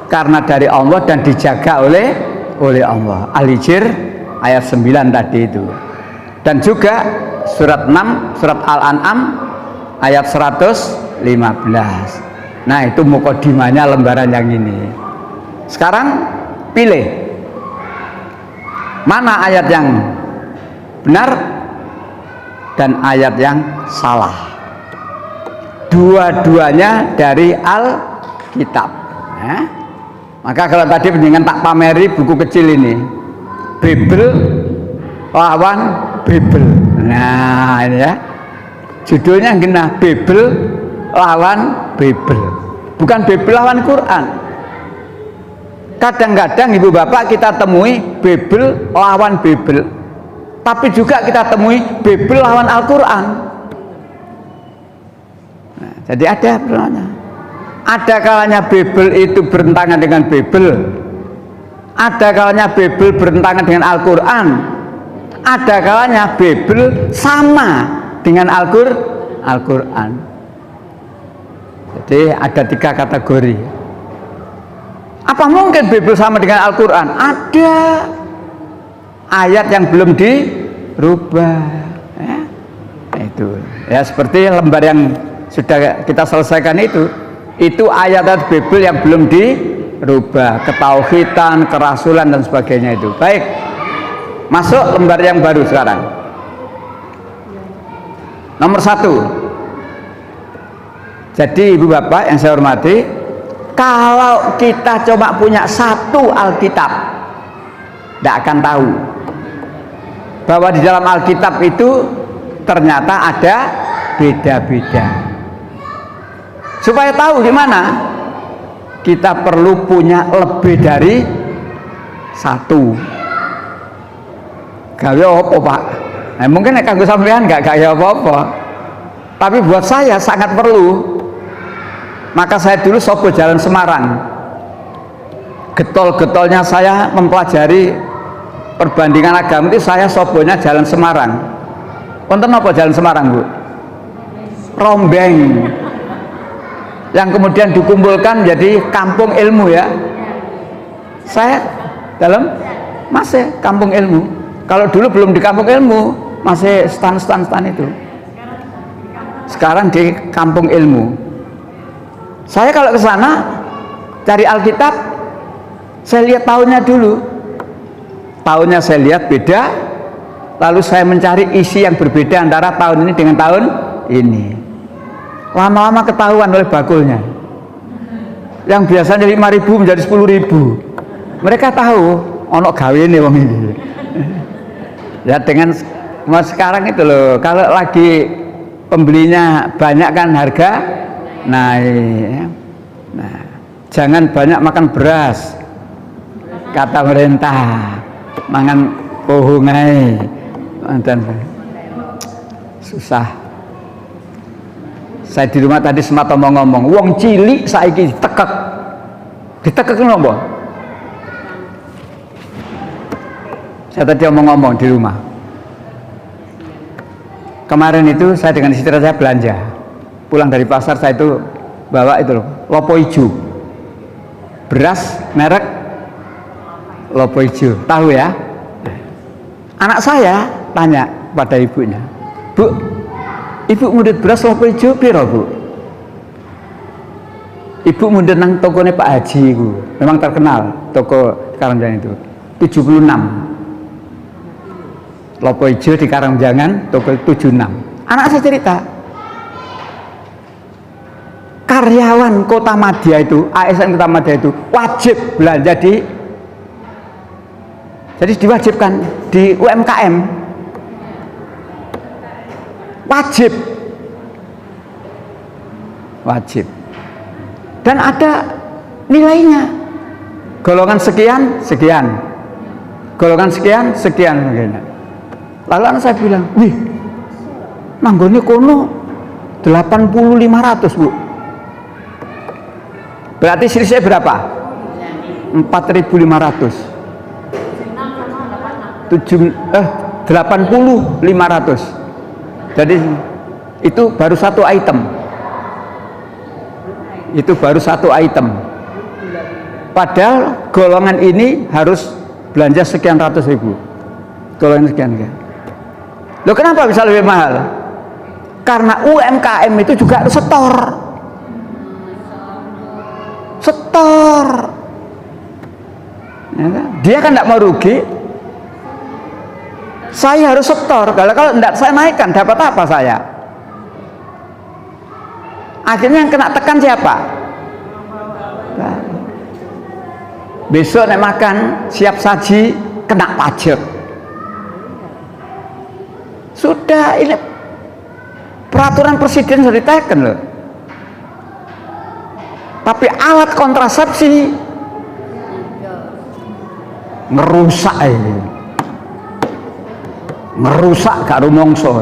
Karena dari Allah dan dijaga oleh Allah. Al-Hijr ayat 9 tadi itu. Dan juga surat 6 surat Al-An'am ayat 115. Nah, itu mukodimanya lembaran yang ini. Sekarang pilih mana ayat yang benar dan ayat yang salah. Dua-duanya dari Alkitab. Maka kalau tadi mendingan tak pameri buku kecil ini. Bible lawan Bible. Nah, ini ya. Judulnya gini, Bible lawan Bible. Bukan Bible lawan Quran. Kadang-kadang ibu bapak kita temui Bible lawan Bible. Tapi juga kita temui Bible lawan Al-Quran. Nah, jadi ada perlawanan. Ada kalanya Bible itu bertentangan dengan Bible. Ada kalanya Bible bertentangan dengan Al-Quran. Ada kalanya Bible sama dengan Al-Quran. Jadi ada 3 kategori. Apa mungkin Bible sama dengan Al-Quran? Ada ayat yang belum dirubah. Itu ya, seperti lembar yang sudah kita selesaikan itu ayat Bible yang belum dirubah, ketauhidan, kerasulan dan sebagainya itu. Baik, masuk lembar yang baru sekarang. Nomor 1. Jadi ibu bapak yang saya hormati, kalau kita coba punya satu Alkitab, tidak akan tahu bahwa di dalam Alkitab itu ternyata ada beda-beda. Supaya tahu gimana, kita perlu punya lebih dari satu. Gawe apa pak? Nah, mungkin kanggo sampean nggak gawe apa-apa, tapi buat saya sangat perlu. Maka saya dulu sopo jalan Semarang, getol-getolnya saya mempelajari perbandingan agama itu, saya sobonya jalan Semarang. Wonten apa jalan Semarang bu? Rombeng, yang kemudian dikumpulkan jadi kampung ilmu ya. Saya dalam masih kampung ilmu. Kalau dulu belum di kampung ilmu, masih stan itu. Sekarang di kampung ilmu. Saya kalau ke sana cari Alkitab, saya lihat tahunnya dulu. Tahunnya saya lihat beda, lalu saya mencari isi yang berbeda antara tahun ini dengan tahun ini. Lama-lama ketahuan oleh bakulnya. Yang biasanya 5.000 menjadi 10.000. Mereka tahu ono gawe ini wong ini. Ya dengan sekarang itu loh, kalau lagi pembelinya banyak kan harga naik. Nah, jangan banyak makan beras, kata pemerintah. Mangan pohongai dan susah. Saya di rumah tadi sempat ngomong, wong cilik saiki ditekek kenapa? Saya tadi ngomong di rumah. Kemarin itu saya dengan istri saya belanja. Pulang dari pasar saya itu bawa itu loh, lopo hijau, beras merek lopo hijau, tahu ya? Anak saya tanya pada ibunya, Bu, ibu mundut beras lopo hijau piro bu? Ibu mundut nang tokonya Pak Haji itu, memang terkenal toko Karangjangan itu, 76. Lopo hijau di Karangjangan toko 76. Anak saya cerita, karyawan Kota Madya itu, ASN Kota Madya itu wajib belanja jadi diwajibkan di UMKM, wajib dan ada nilainya, golongan sekian golongan sekian. Lalu anak saya bilang, wih nanggone kono 8.500 bu, berarti selisih berapa? 4.500. 80.500. Jadi itu baru satu item. Padahal golongan ini harus belanja sekian ratus ribu. Golongan sekian. Loh kenapa bisa lebih mahal? Karena UMKM itu juga harus setor. Ya kan? Dia kan tidak mau rugi. Saya harus setor. Kalau tidak saya naikkan, dapat apa saya? Akhirnya yang kena tekan siapa? Nah, besok nek makan siap saji kena pajak. Sudah, ini peraturan presiden sudah diteken loh. Tapi alat kontrasepsi merusak ini. Merusak gak rumongso.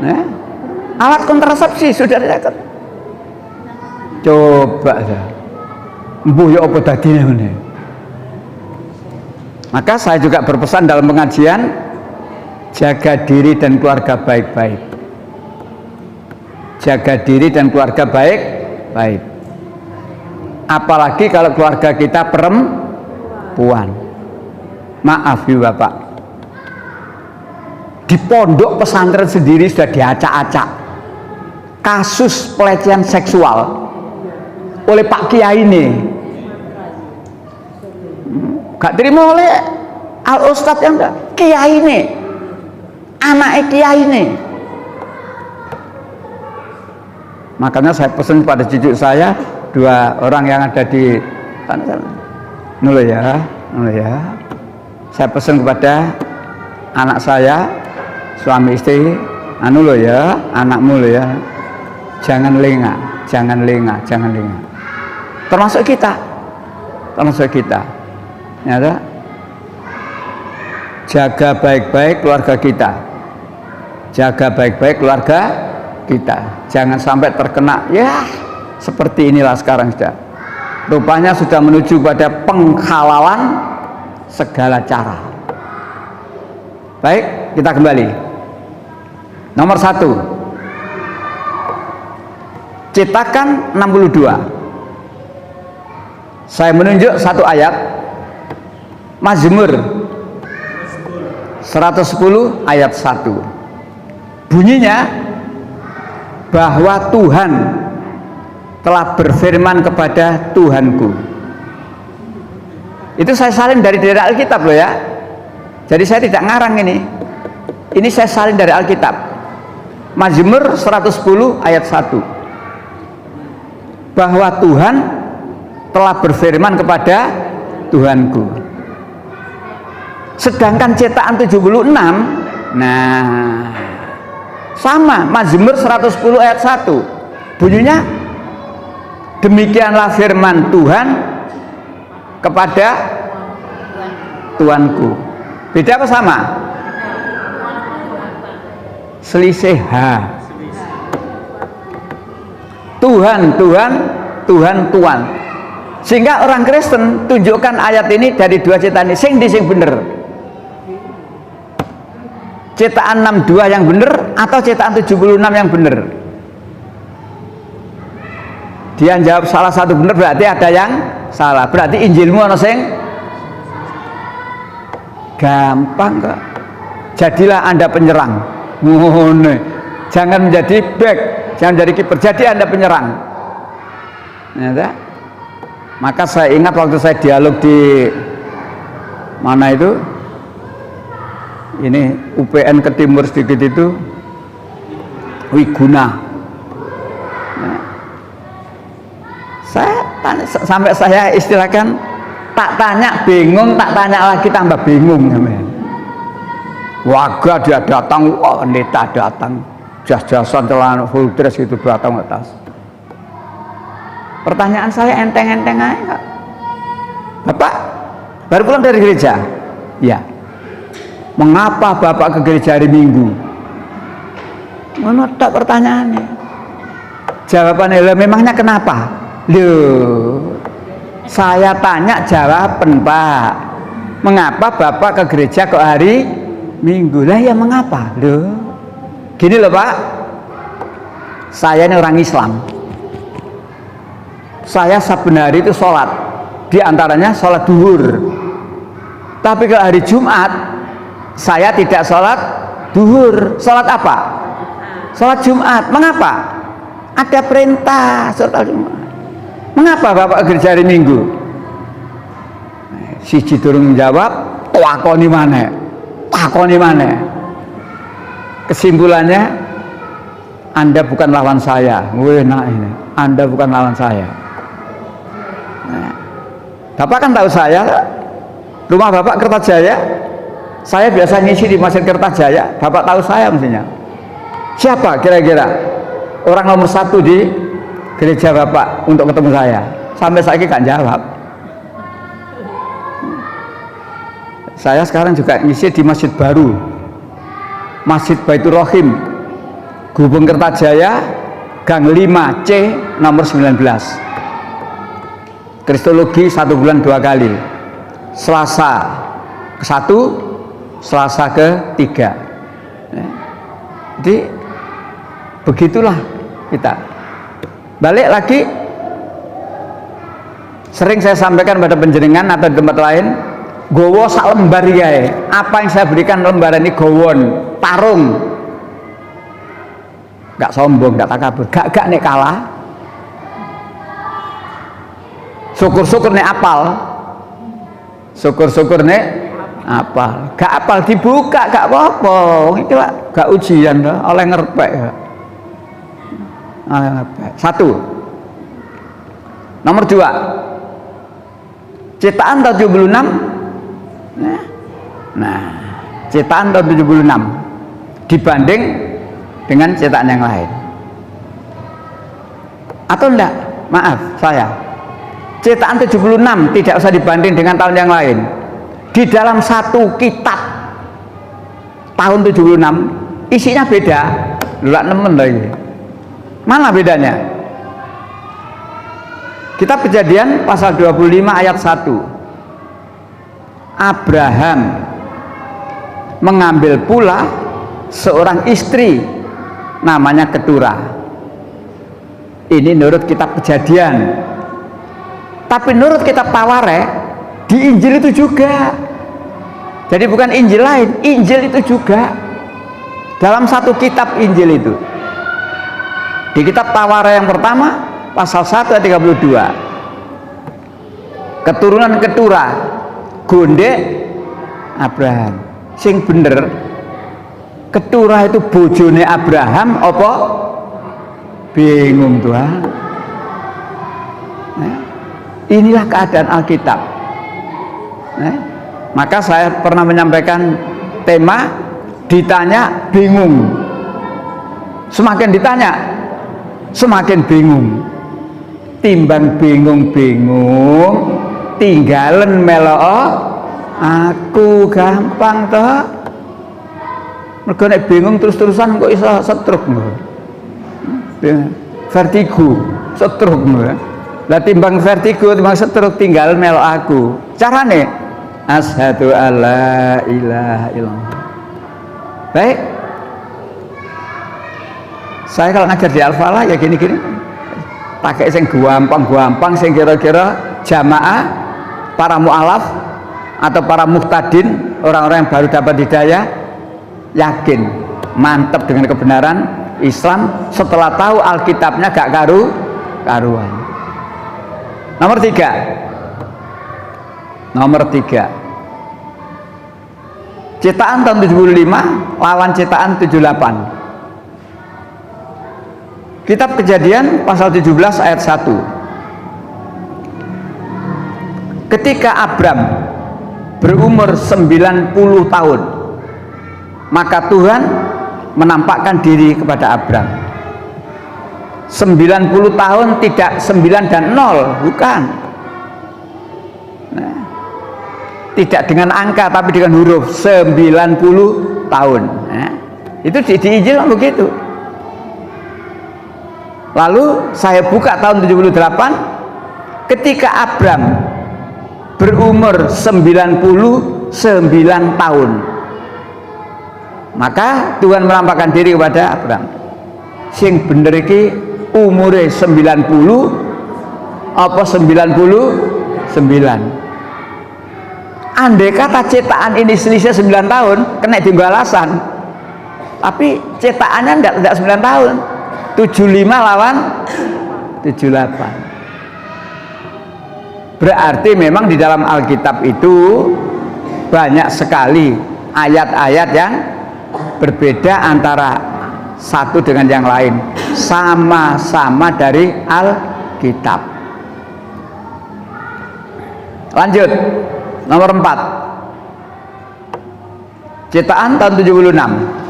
Nah, alat kontrasepsi sudah diteken. Coba ya. Mbuh ya apa dadine ngene. Maka saya juga berpesan dalam pengajian, jaga diri dan keluarga baik-baik. Jaga diri dan keluarga baik-baik. Apalagi kalau keluarga kita perempuan. Maaf ya Bapak, di pondok pesantren sendiri sudah diacak-acak kasus pelecehan seksual oleh Pak Kiai ini, gak terima oleh Al Ustadz yang enggak, Kiai ini, anaknya Kiai ini. Makanya saya pesan pada cucu saya, 2 orang yang ada di nulu ya. Saya pesan kepada anak saya, suami istri, anu lo ya, anakmu lo ya, jangan lengah. Termasuk kita. Ya, jaga baik-baik keluarga kita. Jangan sampai terkena ya seperti inilah sekarang sudah. Rupanya sudah menuju pada penghalalan segala cara. Baik, kita kembali. Nomor 1. Cetakan 62. Saya menunjuk satu ayat Mazmur 110 ayat 1. Bunyinya bahwa Tuhan telah berfirman kepada Tuhanku. Itu saya salin dari Alkitab loh ya. Jadi saya tidak ngarang ini. Ini saya salin dari Alkitab. Mazmur 110 ayat 1. Bahwa Tuhan telah berfirman kepada Tuhanku. Sedangkan cetakan 76, nah sama, Mazmur 110 ayat 1. Bunyinya demikianlah firman Tuhan kepada Tuanku. Beda apa sama? Selisih H. Tuhan. Sehingga orang Kristen tunjukkan ayat ini dari 2 cetakan ini sing bener. Cetakan 62 yang bener atau cetakan 76 yang bener? Dia jawab salah satu bener, berarti ada yang salah. Berarti Injilmu ana sing gampang kok. Jadilah Anda penyerang. Jangan menjadi back, jangan jadi kiper. Jadi Anda penyerang. Ya, maka saya ingat waktu saya dialog di mana itu, ini UPN ke timur sedikit itu, Wiguna. Nah, saya tanya, sampai saya istilahkan tak tanya bingung, tak tanya lagi tambah bingung. Warga dia datang, wah pendeta datang, jas-jasan celana full dress gitu datang ke atas. Pertanyaan saya enteng-enteng aja. Bapak baru pulang dari gereja? Ya. Mengapa Bapak ke gereja hari Minggu? Menurut pertanyaannya. Jawabannya, memangnya kenapa? Loh, saya tanya jawaban Pak. Mengapa Bapak ke gereja kok hari Minggu? Lah ya mengapa? Loh, gini loh Pak, saya ini orang Islam. Saya saben hari itu sholat, di antaranya sholat duhur. Tapi ke hari Jumat saya tidak sholat duhur. Sholat apa? Sholat Jumat. Mengapa? Ada perintah sholat Jumat. Mengapa Bapak ke gereja hari Minggu? Siji durung menjawab, takoni mana? Kesimpulannya, Anda bukan lawan saya. Anda bukan lawan saya. Nah, Bapak kan tahu saya, rumah Bapak Kertajaya. Saya biasa ngisi di Masjid Kertajaya. Bapak tahu saya mestinya. Siapa kira-kira orang nomor 1 di gereja Bapak untuk ketemu saya? Sampai saya nggak jawab. Saya sekarang juga ngisi di Masjid Baru, Masjid Baitur Rahim, Gubeng Kertajaya, Gang 5C nomor 19. Kristologi 1 bulan 2 kali, Selasa ke-1, Selasa ke-3. Jadi begitulah kita. Balik lagi, sering saya sampaikan pada penjenengan atau di tempat lain, gowo sak lembar ya. Apa yang saya berikan lembaran ini gowon, tarung. Gak sombong, gak takabur, gak nek kalah. Syukur-syukur nek apal. Syukur-syukur nek apal. Gak apal dibuka gak apa-apa. Iki lah gak ujian dah, oleh ngerpek ya. Oleh ngerpek. 1. Nomor 2. Cetakan tahun 76. Nah, cetakan tahun 76 dibanding dengan cetakan yang lain. Atau enggak? Maaf saya. Cetakan 76 tidak usah dibanding dengan tahun yang lain. Di dalam satu kitab tahun 76 isinya beda. Lulak nemen lagi. Mana bedanya? Kitab Kejadian pasal 25 ayat 1. Abraham mengambil pula seorang istri namanya Keturah. Ini menurut kitab Kejadian. Tapi menurut kitab Tawareh di Injil itu juga. Jadi bukan Injil lain, Injil itu juga. Dalam satu kitab Injil itu. Di kitab Tawareh yang pertama pasal 1 ayat 32. Keturunan Keturah gondek Abraham. Sing bener Keturah itu bojone Abraham apa? Bingung Tuhan. Nah, inilah keadaan Alkitab. Nah, maka saya pernah menyampaikan tema ditanya bingung. Semakin ditanya semakin bingung. Timbang bingung-bingung tinggalen meloo aku gampang toh. Mergo nek bingung terus-terusan kok iso stroke lho. Vertigo, stroke lho. Lah timbang vertigo timbang stroke tinggal melok aku. Carane asyhadu alla ilaha illallah. Baik. Saya kalau ngajar di Al-Falah ya gini-gini. Pakai sing gampang-gampang sing kira-kira jamaah para mu'alaf atau para muhtadin, orang-orang yang baru dapat hidayah yakin, mantap dengan kebenaran Islam setelah tahu Alkitabnya gak karuan. Nomor 3. Cetakan tahun 75 lawan cetakan 78. Kitab Kejadian pasal 17 ayat 1. Ketika Abram berumur 90 tahun, maka Tuhan menampakkan diri kepada Abram. 90 tahun tidak 9 dan 0, bukan. Nah, tidak dengan angka tapi dengan huruf 90 tahun. Nah, itu di Injil begitu. Lalu saya buka tahun 78 ketika Abram berumur 99 tahun. Maka Tuhan menampakkan diri kepada Abram. Sing bener iki umure 90 apa 99? Andai kata cetakan ini selisih 9 tahun, kena dienggo alasan. Tapi cetakannya tidak 9 tahun. 75 lawan 78. Berarti memang di dalam Alkitab itu banyak sekali ayat-ayat yang berbeda antara satu dengan yang lain, sama-sama dari Alkitab. Lanjut, nomor 4. Cetakan tahun 76.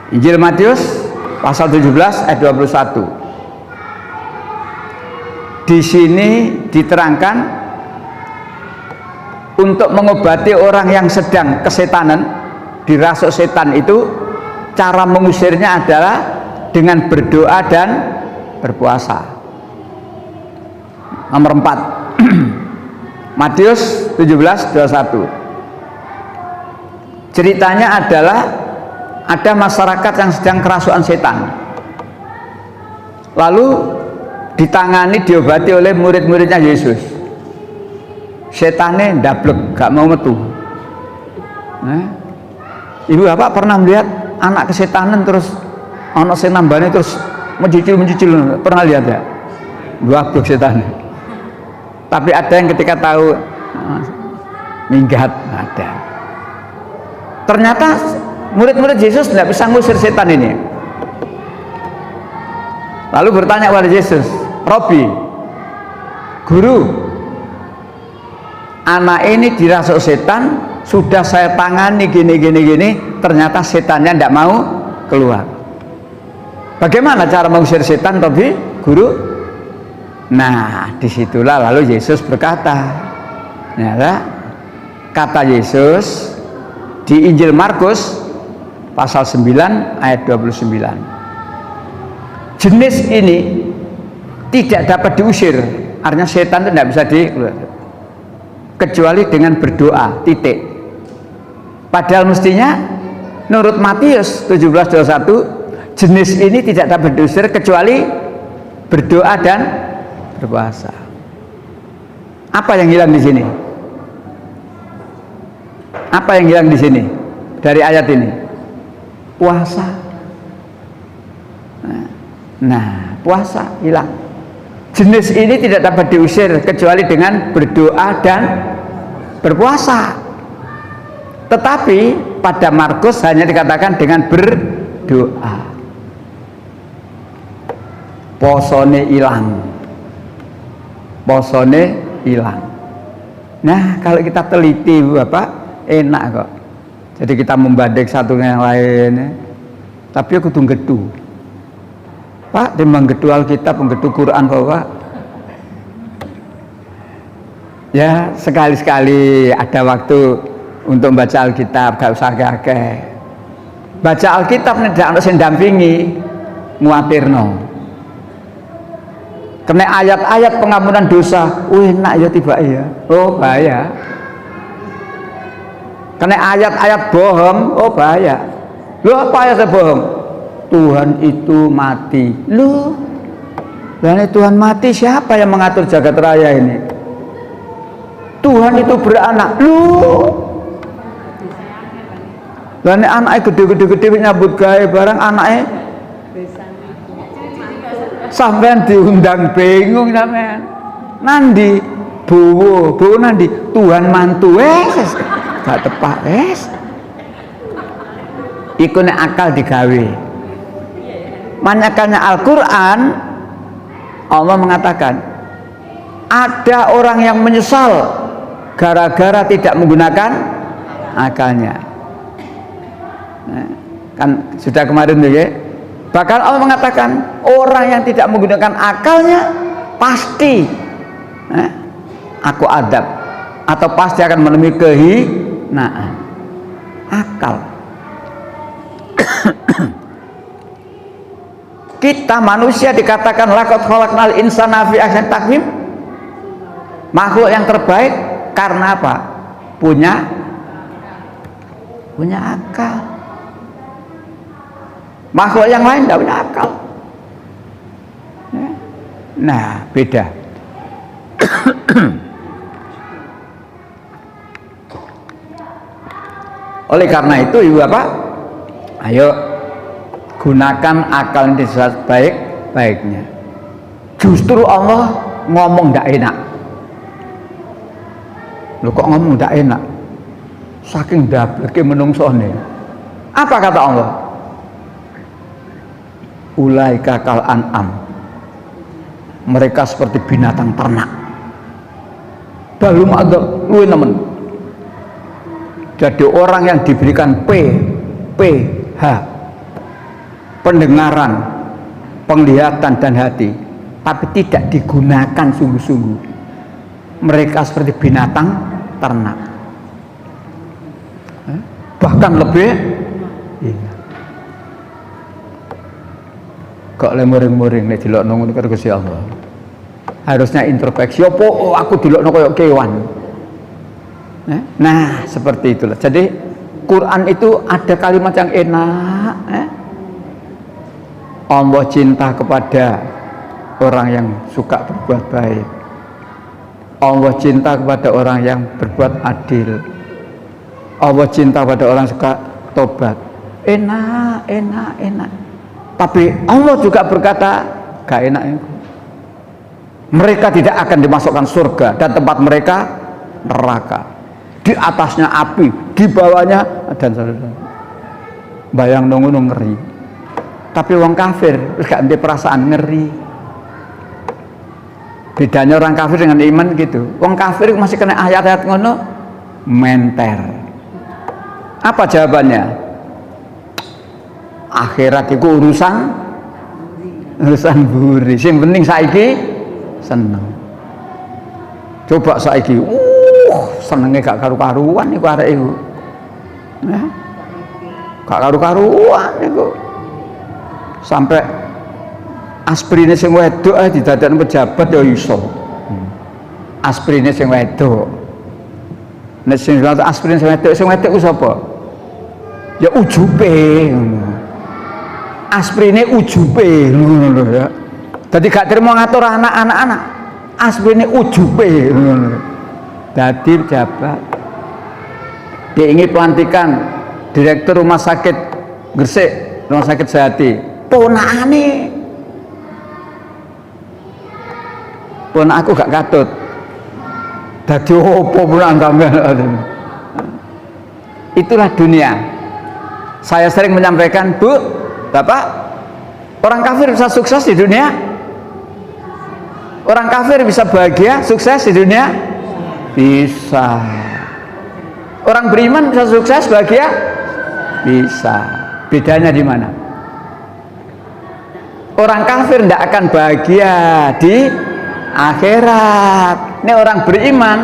Injil Matius pasal 17 ayat 21. Di sini diterangkan untuk mengobati orang yang sedang kesetanan, dirasuk setan itu, cara mengusirnya adalah dengan berdoa dan berpuasa. Nomor 4. Matius 17:21. Ceritanya adalah ada masyarakat yang sedang kerasukan setan, lalu ditangani, diobati oleh murid-muridnya Yesus. Setannya ndablek, gak mau metu. Ibu bapak pernah melihat anak kesetanan terus anak sing nambane terus mencicil, pernah lihat ya? buak setan. Tapi ada yang ketika tahu minggat, ada. Ternyata murid-murid Yesus tidak bisa ngusir setan ini. Lalu bertanya kepada Yesus, Robi, Guru, anak ini dirasuk setan, sudah saya tangani gini, ternyata setannya tidak mau keluar. Bagaimana cara mengusir setan, Robi, Guru? Nah, disitulah lalu Yesus berkata, ternyata kata Yesus di Injil Markus pasal 9 ayat 29. Jenis ini tidak dapat diusir, artinya setan itu tidak bisa dikeluarkan kecuali dengan berdoa, titik. Padahal mestinya menurut Matius 17:21 jenis ini tidak dapat diusir kecuali berdoa dan berpuasa. Apa yang hilang di sini? Apa yang hilang di sini dari ayat ini? Puasa. Nah, puasa hilang. Jenis ini tidak dapat diusir kecuali dengan berdoa dan berpuasa. Tetapi pada Markus hanya dikatakan dengan berdoa. Posone hilang. Posone hilang. Nah, kalau kita teliti Bapak, enak kok. Jadi kita membanding satu dengan yang lain. Tapi aku tunggu gedu. Pak, timbang gedu Alkitab, gedu Quran kok Pak. Ya, sekali-sekali ada waktu untuk baca Alkitab, gak usah akeh. Baca Alkitab nek ndak ono sing ndampingi, nguatirno. Kena ayat-ayat pengampunan dosa, enak ya tiba ya. Oh, bahaya. Kena ayat-ayat bohong, oh bahaya. Lu apa ayat bohong? Tuhan itu mati. Lu, dan Tuhan mati, siapa yang mengatur jagat raya ini? Tuhan itu beranak. Lu, dan anaknya gede-gede nyambut gawe barang anaknya sampean diundang bingung sampean. Nandi bowo nandi Tuhan mantu wes gak tepak wes. Iku nek akal digawe. Manyakannya Al-Quran, Allah mengatakan ada orang yang menyesal gara-gara tidak menggunakan akalnya. Nah, kan sudah kemarin tuh ya. Bahkan Allah mengatakan orang yang tidak menggunakan akalnya pasti aku adab atau pasti akan menemui kehinaan. Akal. Kita manusia dikatakan laqad khalaqnal insana fi ahsani taqwim, makhluk yang terbaik karena apa? Punya akal. Makhluk yang lain tidak punya akal. Nah, beda. Oleh karena itu Ibu Bapak, ayo gunakan akal ini sebaik-baiknya. Justru Allah ngomong tidak enak. Loh kok ngomong tidak enak? Saking dableke menungsone. Apa kata Allah? Ulaika kal an'am. Mereka seperti binatang ternak. Balum ada luwih nemen. Jadi orang yang diberikan PH, pendengaran, penglihatan dan hati, tapi tidak digunakan sungguh-sungguh, mereka seperti binatang ternak. Bahkan lebih kok le muring-muring nek dilokno ngono karo Gusti Allah. Harusnya introspeksi, opo aku dilokno koyo kewan. Nah, seperti itulah. Jadi Quran itu ada kalimat yang enak. Allah cinta kepada orang yang suka berbuat baik. Allah cinta kepada orang yang berbuat adil. Allah cinta pada orang suka tobat. Enak. Tapi Allah juga berkata, gak enak itu. Mereka tidak akan dimasukkan surga dan tempat mereka neraka. Di atasnya api, di bawahnya dan bayang nunggu ngeri. Tapi wong kafir gak ada perasaan ngeri. Bedanya orang kafir dengan iman gitu. Wong kafir masih kena ayat-ayat ngono menter. Apa jawabannya? Akhirat itu urusan buri. Yang penting saiki seneng. Coba saiki, senengnya gak karu-karuan iku arek iku. Nah, gak karu-karuan iku. Sampai aspirine sing wedok didadekno pejabat ya iso. Aspirine sing wedok. Nek sing aspirine sing wedok ku sapa? Ya ujube ngono. Aspirine ujube ngono lho ya. Dadi gak terima ngatur anak-anak. Aspirine ujube ngono. Dadi pejabat. Dia ingin pelantikan direktur rumah sakit Gresik, rumah sakit Sehati. Ponakane. Ponak aku gak katut. Dadi opo pulang sampean. Itulah dunia. Saya sering menyampaikan, Bu, Bapak, orang kafir bisa sukses di dunia? Orang kafir bisa bahagia, sukses di dunia? Bisa. Orang beriman bisa sukses, bahagia? Bisa. Bedanya di mana? Orang kafir tidak akan bahagia di akhirat. Ini orang beriman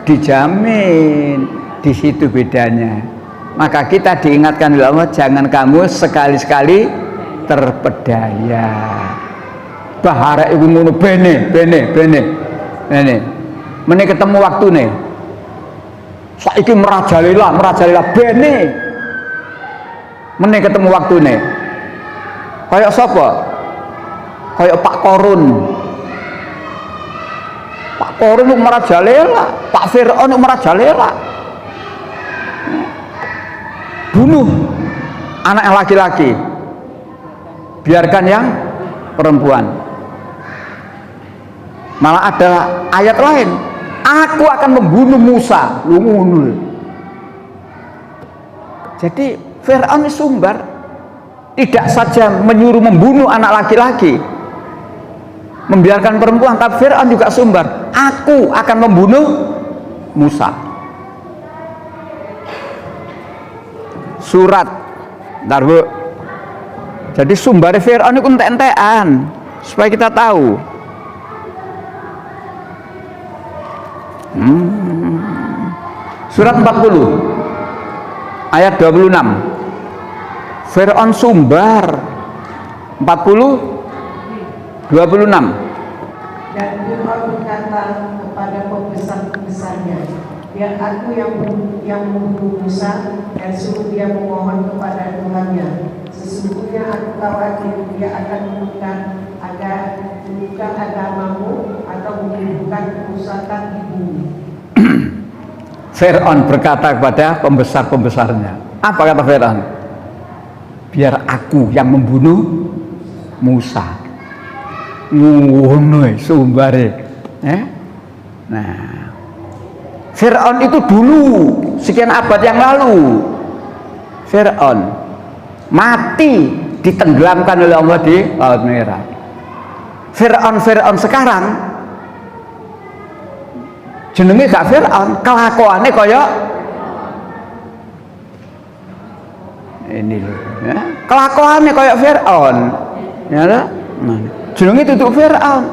dijamin. Di situ bedanya. Maka kita diingatkan oleh Allah, jangan kamu sekali-sekali terpedaya. Bahara ibu ngono bene. Mene ketemu waktu nih. Saiki merajalela bene. Mene ketemu waktu nih. Kayak sapa? Kayak Pak Korun. Pak Korun itu merajalela, Pak Fir'aun itu merajalela. Bunuh anak yang laki-laki, biarkan yang perempuan. Malah ada ayat lain, aku akan membunuh Musa. Jadi Fir'aun sumbar tidak saja menyuruh membunuh anak laki-laki, membiarkan perempuan, tapi Fir'aun juga sumbar, aku akan membunuh Musa. Surat darbu. Jadi sumber Fir'aun itu entek-entekan supaya kita tahu. Surat 40 ayat 26. Fir'aun sumbar 40 26. Dan Fir'aun berkata kepada pembesar-pembesarnya, biar aku yang membunuh Musa dan suruh dia memohon kepada Tuhannya. Sesungguhnya aku khawatir dia akan membuka agamamu atau menimbulkan kerusakan di bumi. Fir'aun berkata kepada pembesar-pembesarnya, apa kata Fir'aun? Biar aku yang membunuh Musa. Ngono sumbare. Nah, Fir'aun itu dulu sekian abad yang lalu, Fir'aun mati ditenggelamkan oleh Allah di Laut Merah. Fir'aun sekarang jenenge gak Fir'aun, kelakuannya kaya ini loh ya. Kelakuannya kaya Fir'aun ya lah. Jenenge tutup Fir'aun.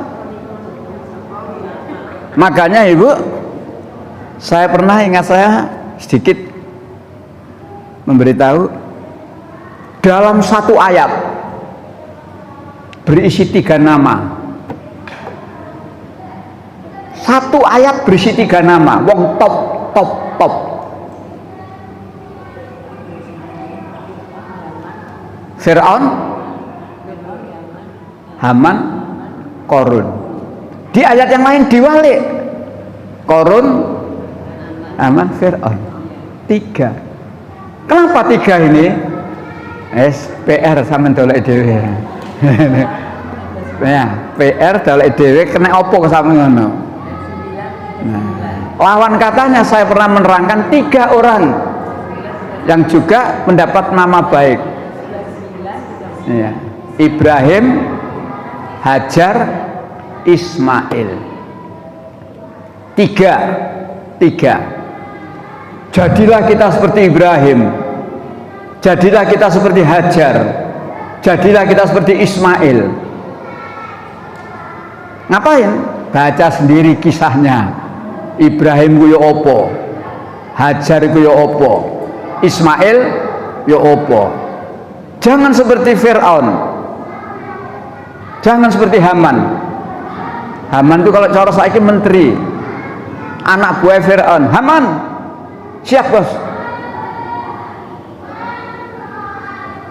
Makanya Ibu, saya pernah ingat saya sedikit memberitahu dalam satu ayat berisi 3 nama. Satu ayat berisi 3 nama, wong top. Fir'aun, Haman, Korun. Di ayat yang lain diwalik. Korun, Haman, Fir'aun. 3. Kenapa 3 ini? SPR sama dolek dhewe. Ya, PR dalek dhewe kena opo kesami ngono. Nah, lawan katanya saya pernah menerangkan 3 orang yang juga mendapat nama baik. Ya, Ibrahim, Hajar, Ismail. 3. Jadilah kita seperti Ibrahim, jadilah kita seperti Hajar, jadilah kita seperti Ismail. Ngapain? Baca sendiri kisahnya. Ibrahim ku yo opo, Hajar ku yo opo, Ismail yo opo. Jangan seperti Fir'aun, jangan seperti Haman. Haman itu kalau cara saiki menteri, anak buah Fir'aun. Haman, siap bos,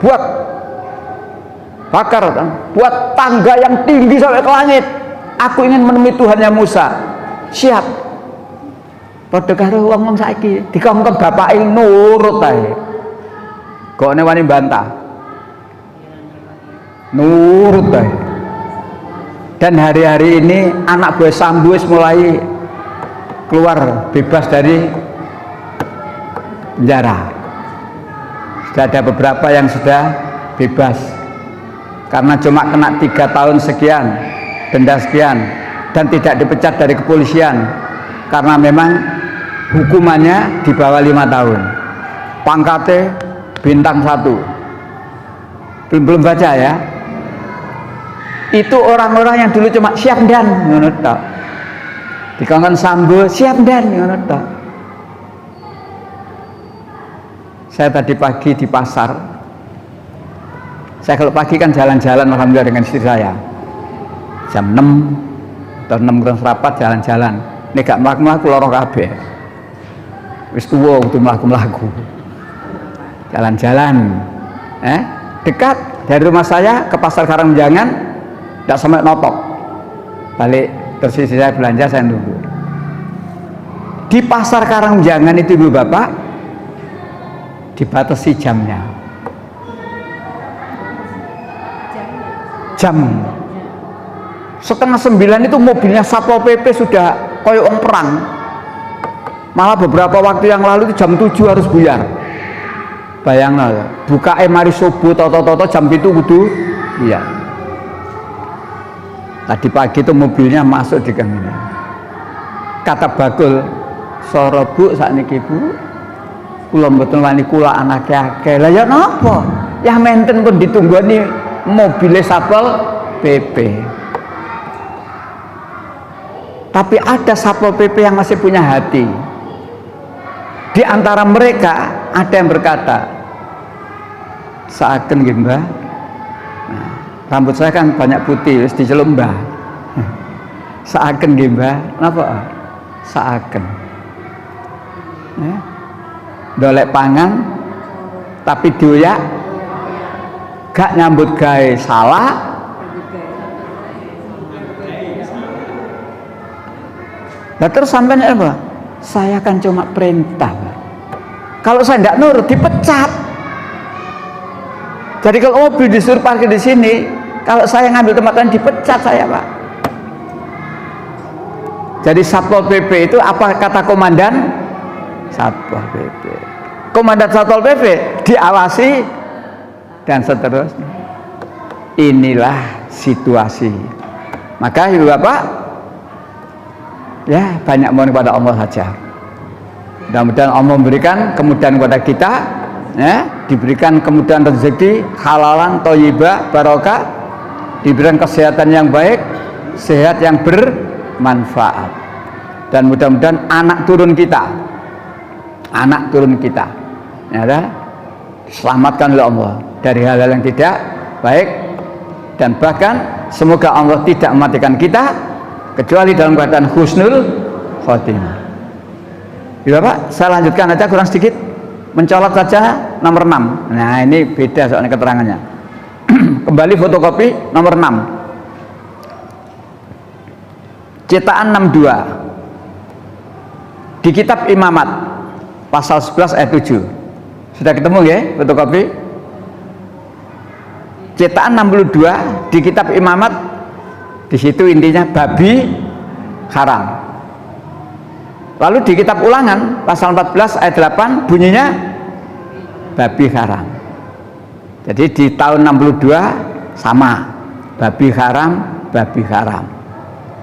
buat bakar, buat tangga yang tinggi sampai ke langit. Aku ingin menemui Tuhannya Musa. Siap. Padha karo wong saiki dikongkon bapake nurut ae. Kok wani bantah. Nurut ae. Dan hari-hari ini anak buah Sambu mulai keluar bebas dari penjara. Sudah ada beberapa yang sudah bebas karena cuma kena 3 tahun sekian, denda sekian, dan tidak dipecat dari kepolisian karena memang hukumannya di bawah 5 tahun, pangkatnya bintang 1. Belum baca ya. Itu orang-orang yang dulu cuma siap dan ngono tok, dikongkon Sambo siap dan ngono tok. Saya tadi pagi di pasar, saya kalau pagi kan jalan-jalan alhamdulillah dengan istri saya, jam 6 atau 6 kurang serapat jalan-jalan. Nek gak mlaku-mlaku lara kabeh. Wis tuwa kudu mlaku-mlaku. Jalan-jalan. Dekat dari rumah saya ke pasar Karangjangan, tidak sampai notok. Balik terus saya belanja, saya nunggu. Di pasar Karangjangan itu Ibu Bapak dibatasi jamnya. Jam 8:30 itu mobilnya Satpol PP sudah koyo wong perang. Malah beberapa waktu yang lalu itu jam 7 harus buyar. Bayangno, buka mari subuh toto-toto jam 7 kudu iya. Tadi pagi itu mobilnya masuk di gang ini. Kata Bagul, "Soro Bu sakniki Bu, kula mboten wani kula anake akeh." Lah ya napa? Ya menten pun ditunggoni mobilnya Satpol PP. Tapi ada Satpol PP yang masih punya hati. Di antara mereka ada yang berkata, "Saaken nggih Mbah. Nah, rambut saya kan banyak putih, wis diceluk Mbah. Saaken nggih Mbah." Napa? Saaken. Dolek pangan tapi dioyak gak nyambut gawe salah. Nah terus sampai apa? Saya kan cuma perintah. Kalau saya tidak nurut dipecat. Jadi kalau mobil disuruh parkir di sini, kalau saya ngambil tempat lain dipecat saya Pak. Jadi Satpol PP itu apa kata komandan? Satpol PP. Komandan Satpol PP diawasi dan seterusnya. Inilah situasi. Maka Ibu Bapak, ya banyak mohon kepada Allah saja. Mudah-mudahan Allah memberikan kemudahan kepada kita, ya, diberikan kemudahan rezeki, halalan, thayyibah, barokah, diberikan kesehatan yang baik, sehat yang bermanfaat, dan mudah-mudahan anak turun kita, ya, diselamatkan oleh Allah dari hal-hal yang tidak baik, dan bahkan semoga Allah tidak mematikan kita kecuali dalam keadaan husnul khotimah. Ya Bapak, saya lanjutkan aja kurang sedikit, mencolok saja nomor 6. Nah ini beda soalnya keterangannya. Kembali fotokopi nomor 6, cetakan 62 di kitab Imamat pasal 11 ayat 7. Sudah ketemu ya fotokopi? Cetakan 62 di kitab Imamat Di situ intinya babi haram. Lalu di kitab Ulangan pasal 14 ayat 8 bunyinya babi haram. Jadi di tahun 62 sama, babi haram, babi haram.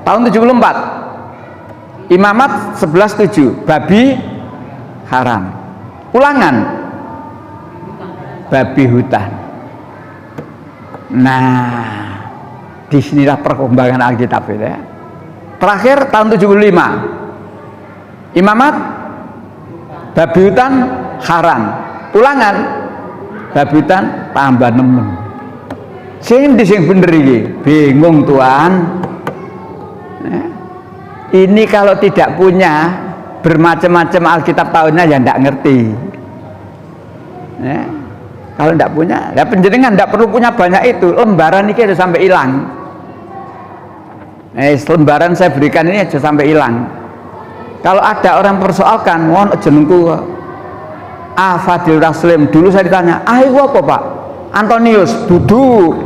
Tahun 74 Imamat 11:7 babi haram. Ulangan babi hutan. Nah, disinilah perkembangan Alkitab itu ya. Terakhir tahun 75 Imamat babi hutan haram. Ulangan babi hutan tambah nemen. Sing bener iki, bingung tuan. Ini kalau tidak punya bermacam-macam Alkitab tahunnya ya ndak ngerti. Kalau ndak punya, ya penjenengan ndak perlu punya banyak itu. Lembaran ini sudah sampai hilang. Lembaran saya berikan ini aja sampai hilang. Kalau ada orang persoalkan, mohon jenengku Fadil Taslim. Dulu saya ditanya, itu apa Pak? Antonius, duduk.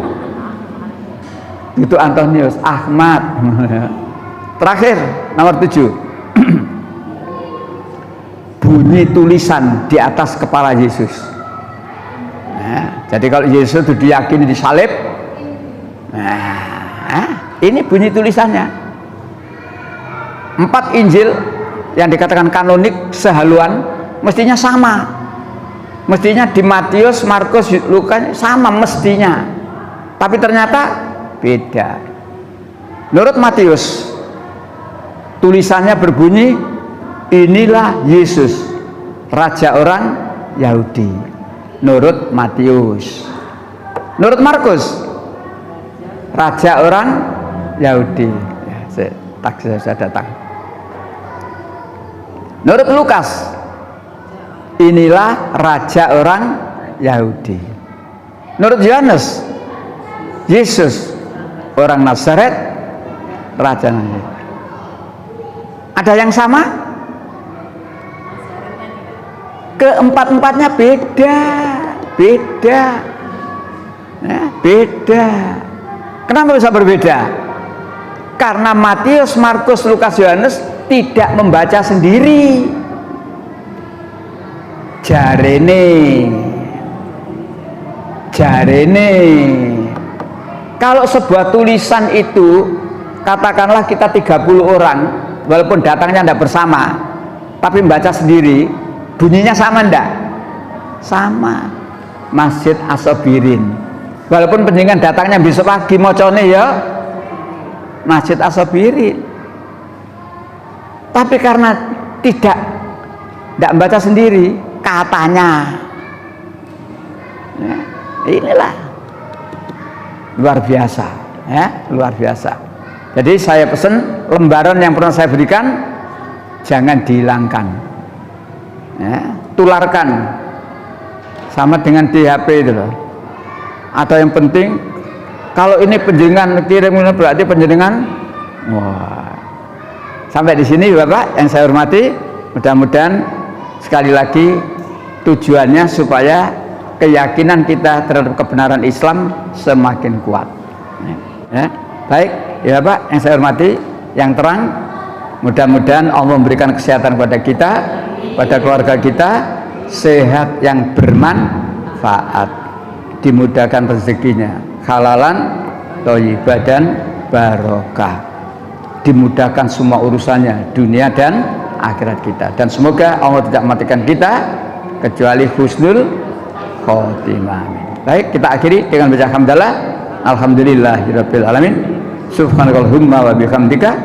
Itu Antonius, Ahmad. Terakhir, nomor 7. Bunyi tulisan di atas kepala Yesus. Jadi kalau Yesus itu diyakini disalib, ini bunyi tulisannya. 4 Injil yang dikatakan kanonik sehaluan mestinya sama. Mestinya di Matius, Markus, Lukas sama mestinya. Tapi ternyata beda. Menurut Matius, tulisannya berbunyi, inilah Yesus, raja orang Yahudi. Menurut Matius. Menurut Markus, raja orang Yahudi. Saya datang. Menurut Lukas, inilah raja orang Yahudi. Menurut Yohanes, Yesus orang Nazaret, raja Nazaret. Ada yang sama? Keempat-empatnya beda. Beda. Kenapa bisa berbeda? Karena Matius, Markus, Lukas, Yohanes tidak membaca sendiri. Jarene. Kalau sebuah tulisan itu, katakanlah kita 30 orang, walaupun datangnya tidak bersama, tapi membaca sendiri, bunyinya sama enggak? Sama. Masjid As-Sabirin, walaupun penjenengan datangnya besok pagi mocone ya Masjid As-Sabirin, tapi karena tidak membaca sendiri katanya, inilah luar biasa ya, luar biasa. Jadi saya pesan lembaran yang pernah saya berikan jangan dihilangkan ya, tularkan sama dengan di HP itu loh. Atau yang penting kalau ini penjenengan kirim berarti penjenengan sampai di sini Bapak yang saya hormati, mudah-mudahan sekali lagi tujuannya supaya keyakinan kita terhadap kebenaran Islam semakin kuat ya. Baik ya Bapak yang saya hormati, yang terang, mudah-mudahan Allah memberikan kesehatan kepada kita, pada keluarga kita, sehat yang bermanfaat, dimudahkan rezekinya, halalan, thayyibah dan barokah, dimudahkan semua urusannya dunia dan akhirat kita, dan semoga Allah tidak mematikan kita kecuali husnul khotimah. Baik, kita akhiri dengan baca hamdalah. Alhamdulillahirabbil alamin. Subhanakallahumma wa bihamdika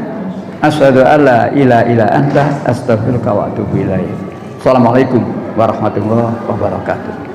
asyhadu an la ilaha illa anta astaghfiruka wa atubu ilaik. Assalamualaikum warahmatullahi wabarakatuh.